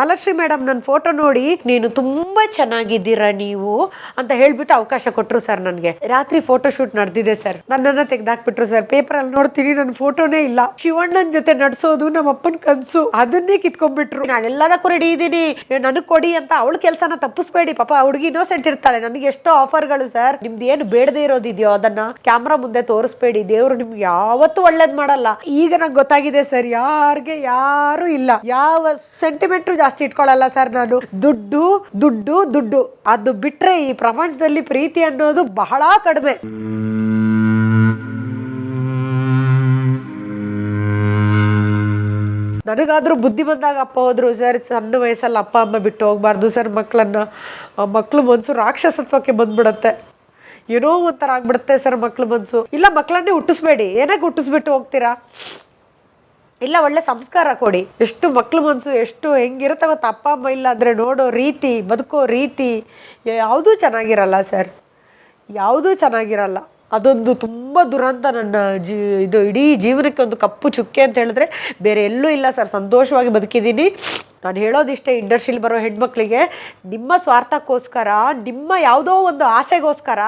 Malashri madam ನನ್ನ photo ನೋಡಿ ನೀನು ತುಂಬಾ ಚೆನ್ನಾಗಿದ್ದೀರಾ ನೀವು ಅಂತ ಹೇಳ್ಬಿಟ್ಟು ಅವಕಾಶ ಕೊಟ್ರು ಸರ್. ನನಗೆ ರಾತ್ರಿ ಫೋಟೋ ಶೂಟ್ ನಡೆದಿದೆ ಸರ್. ನನ್ನನ್ನ ತೆಗ್ದಾಕ್ಬಿಟ್ರು ಸರ್. ಪೇಪರ್ ಅಲ್ಲಿ ನೋಡ್ತೀನಿ ನನ್ನ ಫೋಟೋನೇ ಇಲ್ಲ. ಶಿವಣ್ಣನ್ ಜೊತೆ ನಡ್ಸೋದು ನಮ್ಮ ಅಪ್ಪನ ಕನ್ಸು, ಅದನ್ನೇ ಕಿತ್ಕೊಂಡ್ಬಿಟ್ರು. ನಾನು ಎಲ್ಲದಕ್ಕೂ ರೆಡಿ ಇದ್ದೀನಿ, ನನಗ್ ಕೊಡಿ ಅಂತ. ಅವಳ ಕೆಲಸನ ತಪ್ಪಿಸ್ಬೇಡಿ. ಪಾಪ ಹುಡುಗಿ ಇನ್ನೋಸೆಂಟ್ ಇರ್ತಾಳೆ. ನನಗೆ ಎಷ್ಟೋ ಆಫರ್ಗಳು ಸರ್. ನಿಮ್ದು ಏನು ಬೇಡದೇ ಇರೋದಿದೆಯೋ ಅದನ್ನ ಕ್ಯಾಮ್ರಾ ಮುಂದೆ ತೋರಿಸ್ಬೇಡಿ. ದೇವ್ರು ನಿಮ್ಗೆ ಯಾವತ್ತೂ ಒಳ್ಳೇದ್ ಮಾಡಲ್ಲ. ಈಗ ನಂಗೆ ಗೊತ್ತಾಗಿದೆ ಸರ್, ಯಾರಿಗೆ ಯಾರು ಇಲ್ಲ, ಯಾವ ಸೆಂಟಿಮೆಂಟ್ ಜಾಸ್ತಿ ಇಟ್ಕೊಳ್ಳಲ್ಲ ಸರ್. ನಾನು ದುಡ್ಡು ದುಡ್ಡು ದುಡ್ಡು ಅದು ಬಿಟ್ರೆ ಈ ಪ್ರಪಂಚದಲ್ಲಿ ಪ್ರೀತಿ ಅನ್ನೋದು ಬಹಳ ಕಡಿಮೆ. ನನಗಾದ್ರೂ ಬುದ್ಧಿ ಬಂದಾಗ ಅಪ್ಪ ಹೋದ್ರು ಸರ್. ಸಣ್ಣ ವಯಸ್ಸಲ್ಲಿ ಅಪ್ಪ ಅಮ್ಮ ಬಿಟ್ಟು ಹೋಗ್ಬಾರ್ದು ಸರ್ ಮಕ್ಕಳನ್ನ. ಮಕ್ಕಳು ಮನ್ಸು ರಾಕ್ಷಸತ್ವಕ್ಕೆ ಬಂದ್ಬಿಡತ್ತೆ. ಏನೋ ಒಂಥರ ಆಗ್ಬಿಡುತ್ತೆ ಸರ್ ಮಕ್ಳು ಮನ್ಸು. ಇಲ್ಲ, ಮಕ್ಕಳನ್ನೇ ಹುಟ್ಟಿಸ್ಬೇಡಿ. ಏನಕ್ಕೆ ಹುಟ್ಟಿಸ್ಬಿಟ್ಟು ಹೋಗ್ತೀರಾ? ಇಲ್ಲ, ಒಳ್ಳೆ ಸಂಸ್ಕಾರ ಕೊಡಿ. ಎಷ್ಟು ಮಕ್ಳು ಮನ್ಸು ಎಷ್ಟು ಹೆಂಗಿರುತ್ತೆ ಗೊತ್ತಾ? ಅಪ್ಪ ಅಮ್ಮ ಇಲ್ಲ ಅಂದ್ರೆ ನೋಡೋ ರೀತಿ, ಬದುಕೋ ರೀತಿ ಯಾವುದೂ ಚೆನ್ನಾಗಿರಲ್ಲ ಸರ್. ಯಾವುದೂ ಚೆನ್ನಾಗಿರಲ್ಲ. ಅದೊಂದು ತುಂಬ ದುರಂತ. ನನ್ನ ಇದು ಇಡೀ ಜೀವನಕ್ಕೆ ಒಂದು ಕಪ್ಪು ಚುಕ್ಕೆ ಅಂತ ಹೇಳಿದ್ರೆ ಬೇರೆ ಎಲ್ಲೂ ಇಲ್ಲ ಸರ್. ಸಂತೋಷವಾಗಿ ಬದುಕಿದ್ದೀನಿ. ನಾನು ಹೇಳೋದಿಷ್ಟೇ, ಇಂಡಸ್ಟ್ರಿಲಿ ಬರೋ ಹೆಣ್ಮಕ್ಳಿಗೆ, ನಿಮ್ಮ ಸ್ವಾರ್ಥಕ್ಕೋಸ್ಕರ, ನಿಮ್ಮ ಯಾವುದೋ ಒಂದು ಆಸೆಗೋಸ್ಕರ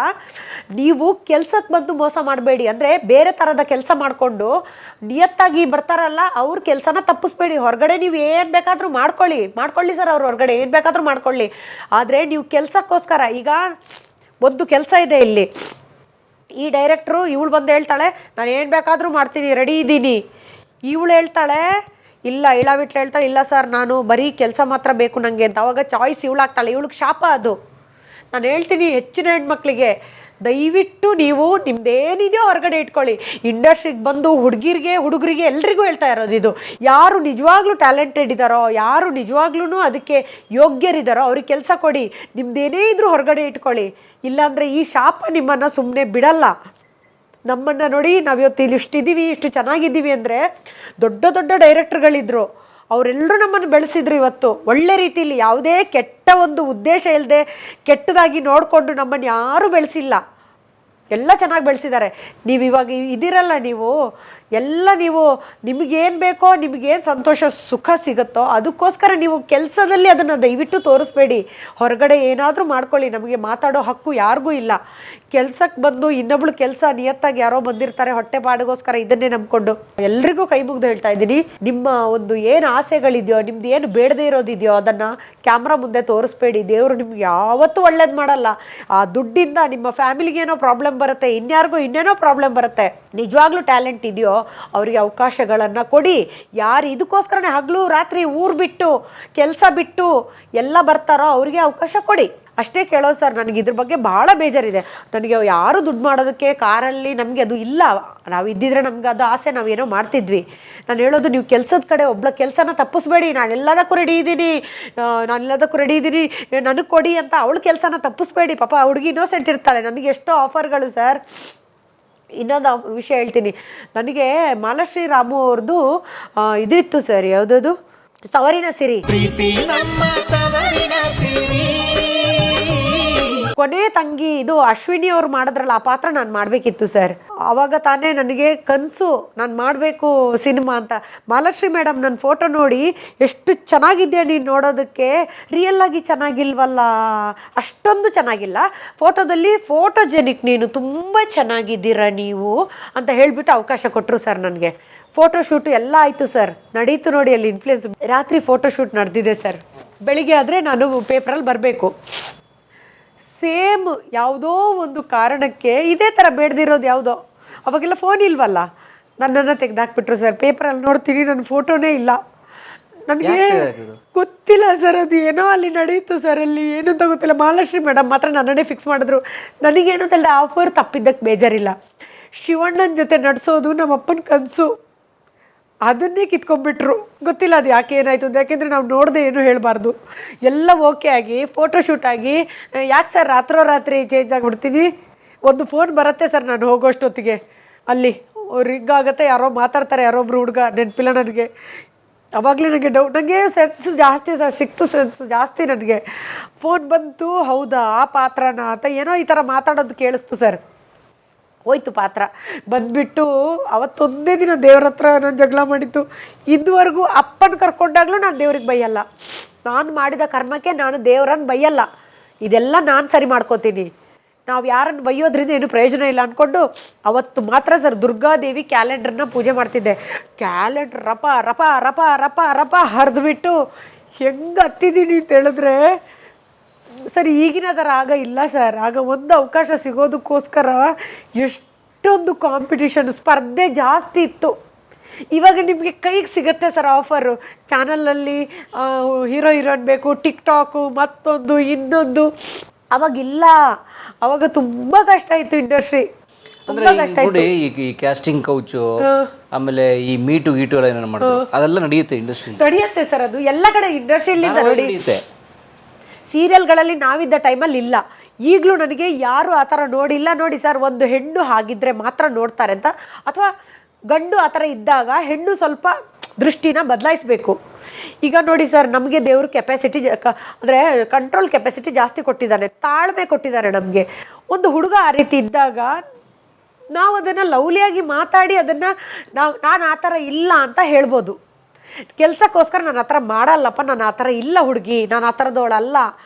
ನೀವು ಕೆಲ್ಸಕ್ಕೆ ಬಂದು ಮೋಸ ಮಾಡಬೇಡಿ. ಅಂದರೆ ಬೇರೆ ಥರದ ಕೆಲಸ ಮಾಡಿಕೊಂಡು ನಿಯತ್ತಾಗಿ ಬರ್ತಾರಲ್ಲ ಅವ್ರ ಕೆಲಸನ ತಪ್ಪಿಸ್ಬೇಡಿ. ಹೊರಗಡೆ ನೀವು ಏನು ಬೇಕಾದರೂ ಮಾಡ್ಕೊಳ್ಳಿ ಸರ್. ಅವ್ರು ಹೊರಗಡೆ ಏನು ಬೇಕಾದರೂ ಮಾಡ್ಕೊಳ್ಳಿ. ಆದರೆ ನೀವು ಕೆಲಸಕ್ಕೋಸ್ಕರ, ಈಗ ಒಂದು ಕೆಲಸ ಇದೆ ಇಲ್ಲಿ, ಈ ಡೈರೆಕ್ಟ್ರು ಇವಳು ಬಂದು ಹೇಳ್ತಾಳೆ ನಾನು ಏನು ಬೇಕಾದರೂ ಮಾಡ್ತೀನಿ, ರೆಡಿ ಇದ್ದೀನಿ. ಇವಳು ಹೇಳ್ತಾಳೆ ಇಲ್ಲ, ಇಳಾಬಿಟ್ಲು ಹೇಳ್ತಾಳೆ ಇಲ್ಲ ಸರ್ ನಾನು ಬರೀ ಕೆಲಸ ಮಾತ್ರ ಬೇಕು ನನಗೆ ಅಂತ. ಅವಾಗ ಚಾಯ್ಸ್ ಇವಳಾಗ್ತಾಳೆ. ಇವಳಿಗೆ ಶಾಪ ಅದು. ನಾನು ಹೇಳ್ತೀನಿ ಹೆಚ್ಚಿನ ಹೆಣ್ಮಕ್ಳಿಗೆ, ದಯವಿಟ್ಟು ನೀವು ನಿಮ್ದೇನಿದೆಯೋ ಹೊರಗಡೆ ಇಟ್ಕೊಳ್ಳಿ. ಇಂಡಸ್ಟ್ರಿಗೆ ಬಂದು ಹುಡುಗರಿಗೆ ಎಲ್ರಿಗೂ ಹೇಳ್ತಾ ಇರೋದು ಇದು, ಯಾರು ನಿಜವಾಗ್ಲೂ ಟ್ಯಾಲೆಂಟೆಡ್ ಇದ್ದಾರೋ, ಯಾರು ನಿಜವಾಗ್ಲೂ ಅದಕ್ಕೆ ಯೋಗ್ಯರಿದ್ದಾರೋ ಅವ್ರಿಗೆ ಕೆಲಸ ಕೊಡಿ. ನಿಮ್ದೇನೇ ಇದ್ರೂ ಹೊರಗಡೆ ಇಟ್ಕೊಳ್ಳಿ. ಇಲ್ಲಾಂದರೆ ಈ ಶಾಪ ನಿಮ್ಮನ್ನು ಸುಮ್ಮನೆ ಬಿಡಲ್ಲ. ನಮ್ಮನ್ನು ನೋಡಿ, ನಾವು ಇವತ್ತು ಇಲ್ಲಿ ಇಷ್ಟಿದ್ದೀವಿ, ಇಷ್ಟು ಚೆನ್ನಾಗಿದ್ದೀವಿ ಅಂದರೆ ದೊಡ್ಡ ದೊಡ್ಡ ಡೈರೆಕ್ಟರ್ಗಳಿದ್ರು, ಅವರೆಲ್ಲರೂ ನಮ್ಮನ್ನು ಬೆಳೆಸಿದ್ರು. ಇವತ್ತು ಒಳ್ಳೆ ರೀತಿಯಲ್ಲಿ ಯಾವುದೇ ಕೆಟ್ಟ ಒಂದು ಉದ್ದೇಶ ಇಲ್ಲದೆ ಕೆಟ್ಟದಾಗಿ ನೋಡಿಕೊಂಡು ನಮ್ಮನ್ನು ಯಾರೂ ಬೆಳೆಸಿಲ್ಲ. ಎಲ್ಲ ಚೆನ್ನಾಗಿ ಬೆಳೆಸಿದ್ದಾರೆ. ನೀವು ಇವಾಗ ಇದಿರಲ್ಲ, ನೀವು ನಿಮಗೇನು ಬೇಕೋ, ನಿಮಗೇನು ಸಂತೋಷ ಸುಖ ಸಿಗುತ್ತೋ ಅದಕ್ಕೋಸ್ಕರ ನೀವು ಕೆಲಸದಲ್ಲಿ ಅದನ್ನು ದಯವಿಟ್ಟು ತೋರಿಸ್ಬೇಡಿ. ಹೊರಗಡೆ ಏನಾದರೂ ಮಾಡ್ಕೊಳ್ಳಿ. ನಮಗೆ ಮಾತಾಡೋ ಹಕ್ಕು ಯಾರಿಗೂ ಇಲ್ಲ. ಕೆಲಸಕ್ಕೆ ಬಂದು ಇನ್ನೊಬ್ಳು ಕೆಲಸ ನಿಯತ್ತಾಗಿ ಯಾರೋ ಬಂದಿರ್ತಾರೆ ಹೊಟ್ಟೆ ಪಾಡಿಗೋಸ್ಕರ, ಇದನ್ನೇ ನಂಬ್ಕೊಂಡು ಎಲ್ರಿಗೂ ಕೈ ಮುಗ್ದು ಹೇಳ್ತಾ ಇದ್ದೀನಿ, ನಿಮ್ಮ ಒಂದು ಏನು ಆಸೆಗಳಿದೆಯೋ, ನಿಮ್ದು ಏನು ಬೇಡದೇ ಇರೋದಿದೆಯೋ ಅದನ್ನು ಕ್ಯಾಮ್ರಾ ಮುಂದೆ ತೋರಿಸ್ಬೇಡಿ. ದೇವರು ನಿಮ್ಗೆ ಯಾವತ್ತೂ ಒಳ್ಳೇದು ಮಾಡಲ್ಲ. ಆ ದುಡ್ಡಿಂದ ನಿಮ್ಮ ಫ್ಯಾಮಿಲಿಗೆ ಏನೋ ಪ್ರಾಬ್ಲಮ್ ಬರುತ್ತೆ, ಇನ್ಯಾರಿಗೂ ಇನ್ನೇನೋ ಪ್ರಾಬ್ಲಮ್ ಬರುತ್ತೆ. ನಿಜವಾಗ್ಲೂ ಟ್ಯಾಲೆಂಟ್ ಇದೆಯೋ ಅವರಿಗೆ ಅವಕಾಶಗಳನ್ನು ಕೊಡಿ. ಯಾರು ಇದಕ್ಕೋಸ್ಕರನೇ ಹಗಲು ರಾತ್ರಿ ಊರು ಬಿಟ್ಟು ಕೆಲಸ ಬಿಟ್ಟು ಎಲ್ಲ ಬರ್ತಾರೋ ಅವರಿಗೆ ಅವಕಾಶ ಕೊಡಿ. ಅಷ್ಟೇ ಕೇಳೋದು ಸರ್. ನನಗೆ ಇದ್ರ ಬಗ್ಗೆ ಭಾಳ ಬೇಜಾರಿದೆ. ನನಗೆ ಯಾರು ದುಡ್ಡು ಮಾಡೋದಕ್ಕೆ ಕಾರಲ್ಲಿ ನಮಗೆ ಅದು ಇಲ್ಲ. ನಾವು ಇದ್ದಿದ್ರೆ ನಮ್ಗೆ ಅದು ಆಸೆ, ನಾವೇನೋ ಮಾಡ್ತಿದ್ವಿ. ನಾನು ಹೇಳೋದು, ನೀವು ಕೆಲಸದ ಕಡೆ ಒಬ್ಳ ಕೆಲಸನ ತಪ್ಪಿಸ್ಬೇಡಿ. ನಾನೆಲ್ಲದಕ್ಕೂ ರೆಡಿ ಇದ್ದೀನಿ, ನನಗೆ ಕೊಡಿ ಅಂತ ಅವಳ ಕೆಲಸನ ತಪ್ಪಿಸ್ಬೇಡಿ. ಪಾಪ ಹುಡುಗಿ ಇನ್ನೋಸೆಂಟ್ ಇರ್ತಾಳೆ. ನನಗೆ ಎಷ್ಟೋ ಆಫರ್ಗಳು ಸರ್. ಇನ್ನೊಂದು ವಿಷಯ ಹೇಳ್ತೀನಿ. ನನಗೆ ಮಾಲಾಶ್ರೀ ರಾಮು ಅವ್ರದ್ದು ಇದು ಇತ್ತು ಸರ್, ಯಾವುದದು ಸವರಿನ ಸಿರಿ, ಕೊನೆ ತಂಗಿ, ಇದು ಅಶ್ವಿನಿ ಅವ್ರು ಮಾಡಿದ್ರಲ್ಲ ಆ ಪಾತ್ರ ನಾನು ಮಾಡಬೇಕಿತ್ತು ಸರ್. ಆವಾಗ ತಾನೇ ನನಗೆ ಕನಸು, ನಾನು ಮಾಡಬೇಕು ಸಿನಿಮಾ ಅಂತ. ಮಾಲಾಶ್ರೀ ಮೇಡಮ್ ನನ್ನ ಫೋಟೋ ನೋಡಿ ಎಷ್ಟು ಚೆನ್ನಾಗಿದೆಯಾ ನೀನು ನೋಡೋದಕ್ಕೆ, ರಿಯಲ್ ಆಗಿ ಚೆನ್ನಾಗಿಲ್ವಲ್ಲ, ಅಷ್ಟೊಂದು ಚೆನ್ನಾಗಿಲ್ಲ. ಫೋಟೋದಲ್ಲಿ ಫೋಟೋಜೆನಿಕ್, ನೀನು ತುಂಬ ಚೆನ್ನಾಗಿದ್ದೀರಾ ನೀವು ಅಂತ ಹೇಳಿಬಿಟ್ಟು ಅವಕಾಶ ಕೊಟ್ಟರು ಸರ್. ನನಗೆ ಫೋಟೋ ಶೂಟು ಎಲ್ಲ ಆಯಿತು ಸರ್, ನಡೀತು ನೋಡಿ ಅಲ್ಲಿ ಇನ್ಫ್ಲುಯೆನ್ಸ್. ರಾತ್ರಿ ಫೋಟೋ ಶೂಟ್ ನಡೆದಿದೆ ಸರ್. ಬೆಳಿಗ್ಗೆ ಆದರೆ ನಾನು ಪೇಪರಲ್ಲಿ ಬರಬೇಕು. ಸೇಮ್ ಯಾವುದೋ ಒಂದು ಕಾರಣಕ್ಕೆ ಇದೇ ಥರ ಬೇಡದಿರೋದು ಯಾವುದೋ, ಅವಾಗೆಲ್ಲ ಫೋನ್ ಇಲ್ವಲ್ಲ, ನನ್ನನ್ನು ತೆಗ್ದಾಕ್ಬಿಟ್ರು ಸರ್. ಪೇಪರಲ್ಲಿ ನೋಡ್ತೀನಿ ನನ್ನ ಫೋಟೋನೇ ಇಲ್ಲ. ನನಗೆ ಗೊತ್ತಿಲ್ಲ ಸರ್, ಅದು ಏನೋ ಅಲ್ಲಿ ನಡೀತು ಸರ್. ಅಲ್ಲಿ ಏನು ಅಂತ ಗೊತ್ತಿಲ್ಲ. ಮಾಲಾಶ್ರೀ ಮೇಡಮ್ ಮಾತ್ರ ನನ್ನನ್ನೇ ಫಿಕ್ಸ್ ಮಾಡಿದ್ರು. ನನಗೇನು ತಲೆ ಆಫರ್ ತಪ್ಪಿದ್ದಕ್ಕೆ ಬೇಜಾರಿಲ್ಲ. ಶಿವಣ್ಣನ ಜೊತೆ ನಡ್ಸೋದು ನಮ್ಮ ಅಪ್ಪನ ಕನಸು, ಅದನ್ನೇ ಕಿತ್ಕೊಂಡ್ಬಿಟ್ರು. ಗೊತ್ತಿಲ್ಲ ಅದು ಯಾಕೆ ಏನಾಯಿತು ಅಂತ. ಯಾಕೆಂದರೆ ನಾವು ನೋಡದೆ ಏನು ಹೇಳಬಾರ್ದು. ಎಲ್ಲ ಓಕೆ ಆಗಿ ಫೋಟೋಶೂಟ್ ಆಗಿ, ಯಾಕೆ ಸರ್ ರಾತ್ರೋರಾತ್ರಿ ಚೇಂಜ್ ಆಗಿಬಿಡ್ತೀನಿ. ಒಂದು ಫೋನ್ ಬರುತ್ತೆ ಸರ್ ನಾನು ಹೋಗೋಷ್ಟೊತ್ತಿಗೆ, ಅಲ್ಲಿ ರಿಂಗ್ ಆಗುತ್ತೆ, ಯಾರೋ ಮಾತಾಡ್ತಾರೆ, ಯಾರೊಬ್ರು ಹುಡುಗ, ನೆನಪಿಲ್ಲ ನನಗೆ. ಅವಾಗಲೇ ನನಗೆ ಡೌಟ್, ನನಗೆ ಸೆನ್ಸ್ ಜಾಸ್ತಿ ಸಿಕ್ತು, ಸೆನ್ಸ್ ಜಾಸ್ತಿ ನನಗೆ. ಫೋನ್ ಬಂತು, ಹೌದಾ ಆ ಪಾತ್ರನ ಅಂತ ಏನೋ ಈ ಥರ ಮಾತಾಡೋದು ಕೇಳಿಸ್ತು ಸರ್. ಹೋಯ್ತು ಪಾತ್ರ. ಬಂದುಬಿಟ್ಟು ಅವತ್ತೊಂದೇ ದಿನ ದೇವ್ರ ಹತ್ರ ನಾನು ಜಗಳ ಮಾಡಿದ್ದು. ಇದುವರೆಗೂ ಅಪ್ಪನ ಕರ್ಕೊಂಡಾಗಲೂ ನಾನು ದೇವ್ರಿಗೆ ಬೈಯಲ್ಲ. ನಾನು ಮಾಡಿದ ಕರ್ಮಕ್ಕೆ ನಾನು ದೇವರನ್ನು ಬೈಯಲ್ಲ, ಇದೆಲ್ಲ ನಾನು ಸರಿ ಮಾಡ್ಕೋತೀನಿ. ನಾವು ಯಾರನ್ನು ಬೈಯೋದ್ರಿಂದ ಏನು ಪ್ರಯೋಜನ ಇಲ್ಲ ಅಂದ್ಕೊಂಡು ಅವತ್ತು ಮಾತ್ರ ಸರ್ ದುರ್ಗಾದೇವಿ ಕ್ಯಾಲೆಂಡ್ರನ್ನ ಪೂಜೆ ಮಾಡ್ತಿದ್ದೆ. ಕ್ಯಾಲೆಂಡ್ರ್ ರಪ ರಪ ರಪ ರಪ ರಪ ಹರಿದ್ಬಿಟ್ಟು ಹೆಂಗೆ ಹತ್ತಿದ್ದೀನಿ ಅಂತ ಹೇಳಿದ್ರೆ ಸರ್ ಈಗಿನ ಥರ ಆಗ ಇಲ್ಲ ಸರ್. ಆಗ ಒಂದು ಅವಕಾಶ ಸಿಗೋದಕ್ಕೋಸ್ಕರ ಎಷ್ಟೊಂದು ಕಾಂಪಿಟಿಷನ್, ಸ್ಪರ್ಧೆ ಜಾಸ್ತಿ ಇತ್ತು. ಇವಾಗ ನಿಮಗೆ ಕೈಗೆ ಸಿಗುತ್ತೆ ಸರ್ ಆಫರು, ಚಾನಲಲ್ಲಿ ಹೀರೋ ಹೀರೋಯಿನ್ ಬೇಕು, ಟಿಕ್ ಟಾಕು, ಮತ್ತೊಂದು ಇನ್ನೊಂದು. ಅವಾಗಿಲ್ಲ, ಅವಾಗ ತುಂಬ ಕಷ್ಟ ಇತ್ತು ಇಂಡಸ್ಟ್ರಿ, ತುಂಬ ಕಷ್ಟ ಇತ್ತು. ಈ ಕ್ಯಾಸ್ಟಿಂಗ್ ಕೌಚು, ಆಮೇಲೆ ಈ ಮೀಟು ಗೀಟು ಎಲ್ಲ ಏನಾರು ಮಾಡೋದು ಅದೆಲ್ಲ ನಡೆಯುತ್ತೆ ಇಂಡಸ್ಟ್ರಿ, ನಡೆಯುತ್ತೆ ಸರ್. ಅದು ಎಲ್ಲ ಕಡೆ ಇಂಡಸ್ಟ್ರಿಯಲ್ಲಿಂದ ನಡೆಯುತ್ತೆ. ಸೀರಿಯಲ್ಗಳಲ್ಲಿ ನಾವಿದ್ದ ಟೈಮಲ್ಲಿ ಇಲ್ಲ. ಈಗಲೂ ನನಗೆ ಯಾರು ಆ ಥರ ನೋಡಿಲ್ಲ. ನೋಡಿ ಸರ್, ಒಂದು ಹೆಣ್ಣು ಹಾಗಿದ್ರೆ ಮಾತ್ರ ನೋಡ್ತಾರೆ ಅಂತ, ಅಥವಾ ಗಂಡು ಆ ಥರ ಇದ್ದಾಗ ಹೆಣ್ಣು ಸ್ವಲ್ಪ ದೃಷ್ಟಿನ ಬದಲಾಯಿಸಬೇಕು. ಈಗ ನೋಡಿ ಸರ್, ನಮಗೆ ದೇವ್ರ ಕೆಪಾಸಿಟಿ ಅಂದರೆ ಕಂಟ್ರೋಲ್ ಕೆಪಾಸಿಟಿ ಜಾಸ್ತಿ ಕೊಟ್ಟಿದ್ದಾನೆ, ತಾಳ್ಮೆ ಕೊಟ್ಟಿದ್ದಾರೆ ನಮಗೆ. ಒಂದು ಹುಡುಗ ಆ ರೀತಿ ಇದ್ದಾಗ ನಾವು ಅದನ್ನು ಲವ್ಲಿಯಾಗಿ ಮಾತಾಡಿ ಅದನ್ನು ನಾನು ಆ ಥರ ಇಲ್ಲ ಅಂತ ಹೇಳ್ಬೋದು. ಕೆಲಸಕ್ಕೋಸ್ಕರ ನಾನು ಆ ಥರ ಮಾಡಲ್ಲಪ್ಪ, ನಾನು ಆ ಥರ ಇಲ್ಲ ಹುಡುಗಿ, ನಾನು ಆ ಥರದವಳಲ್ಲ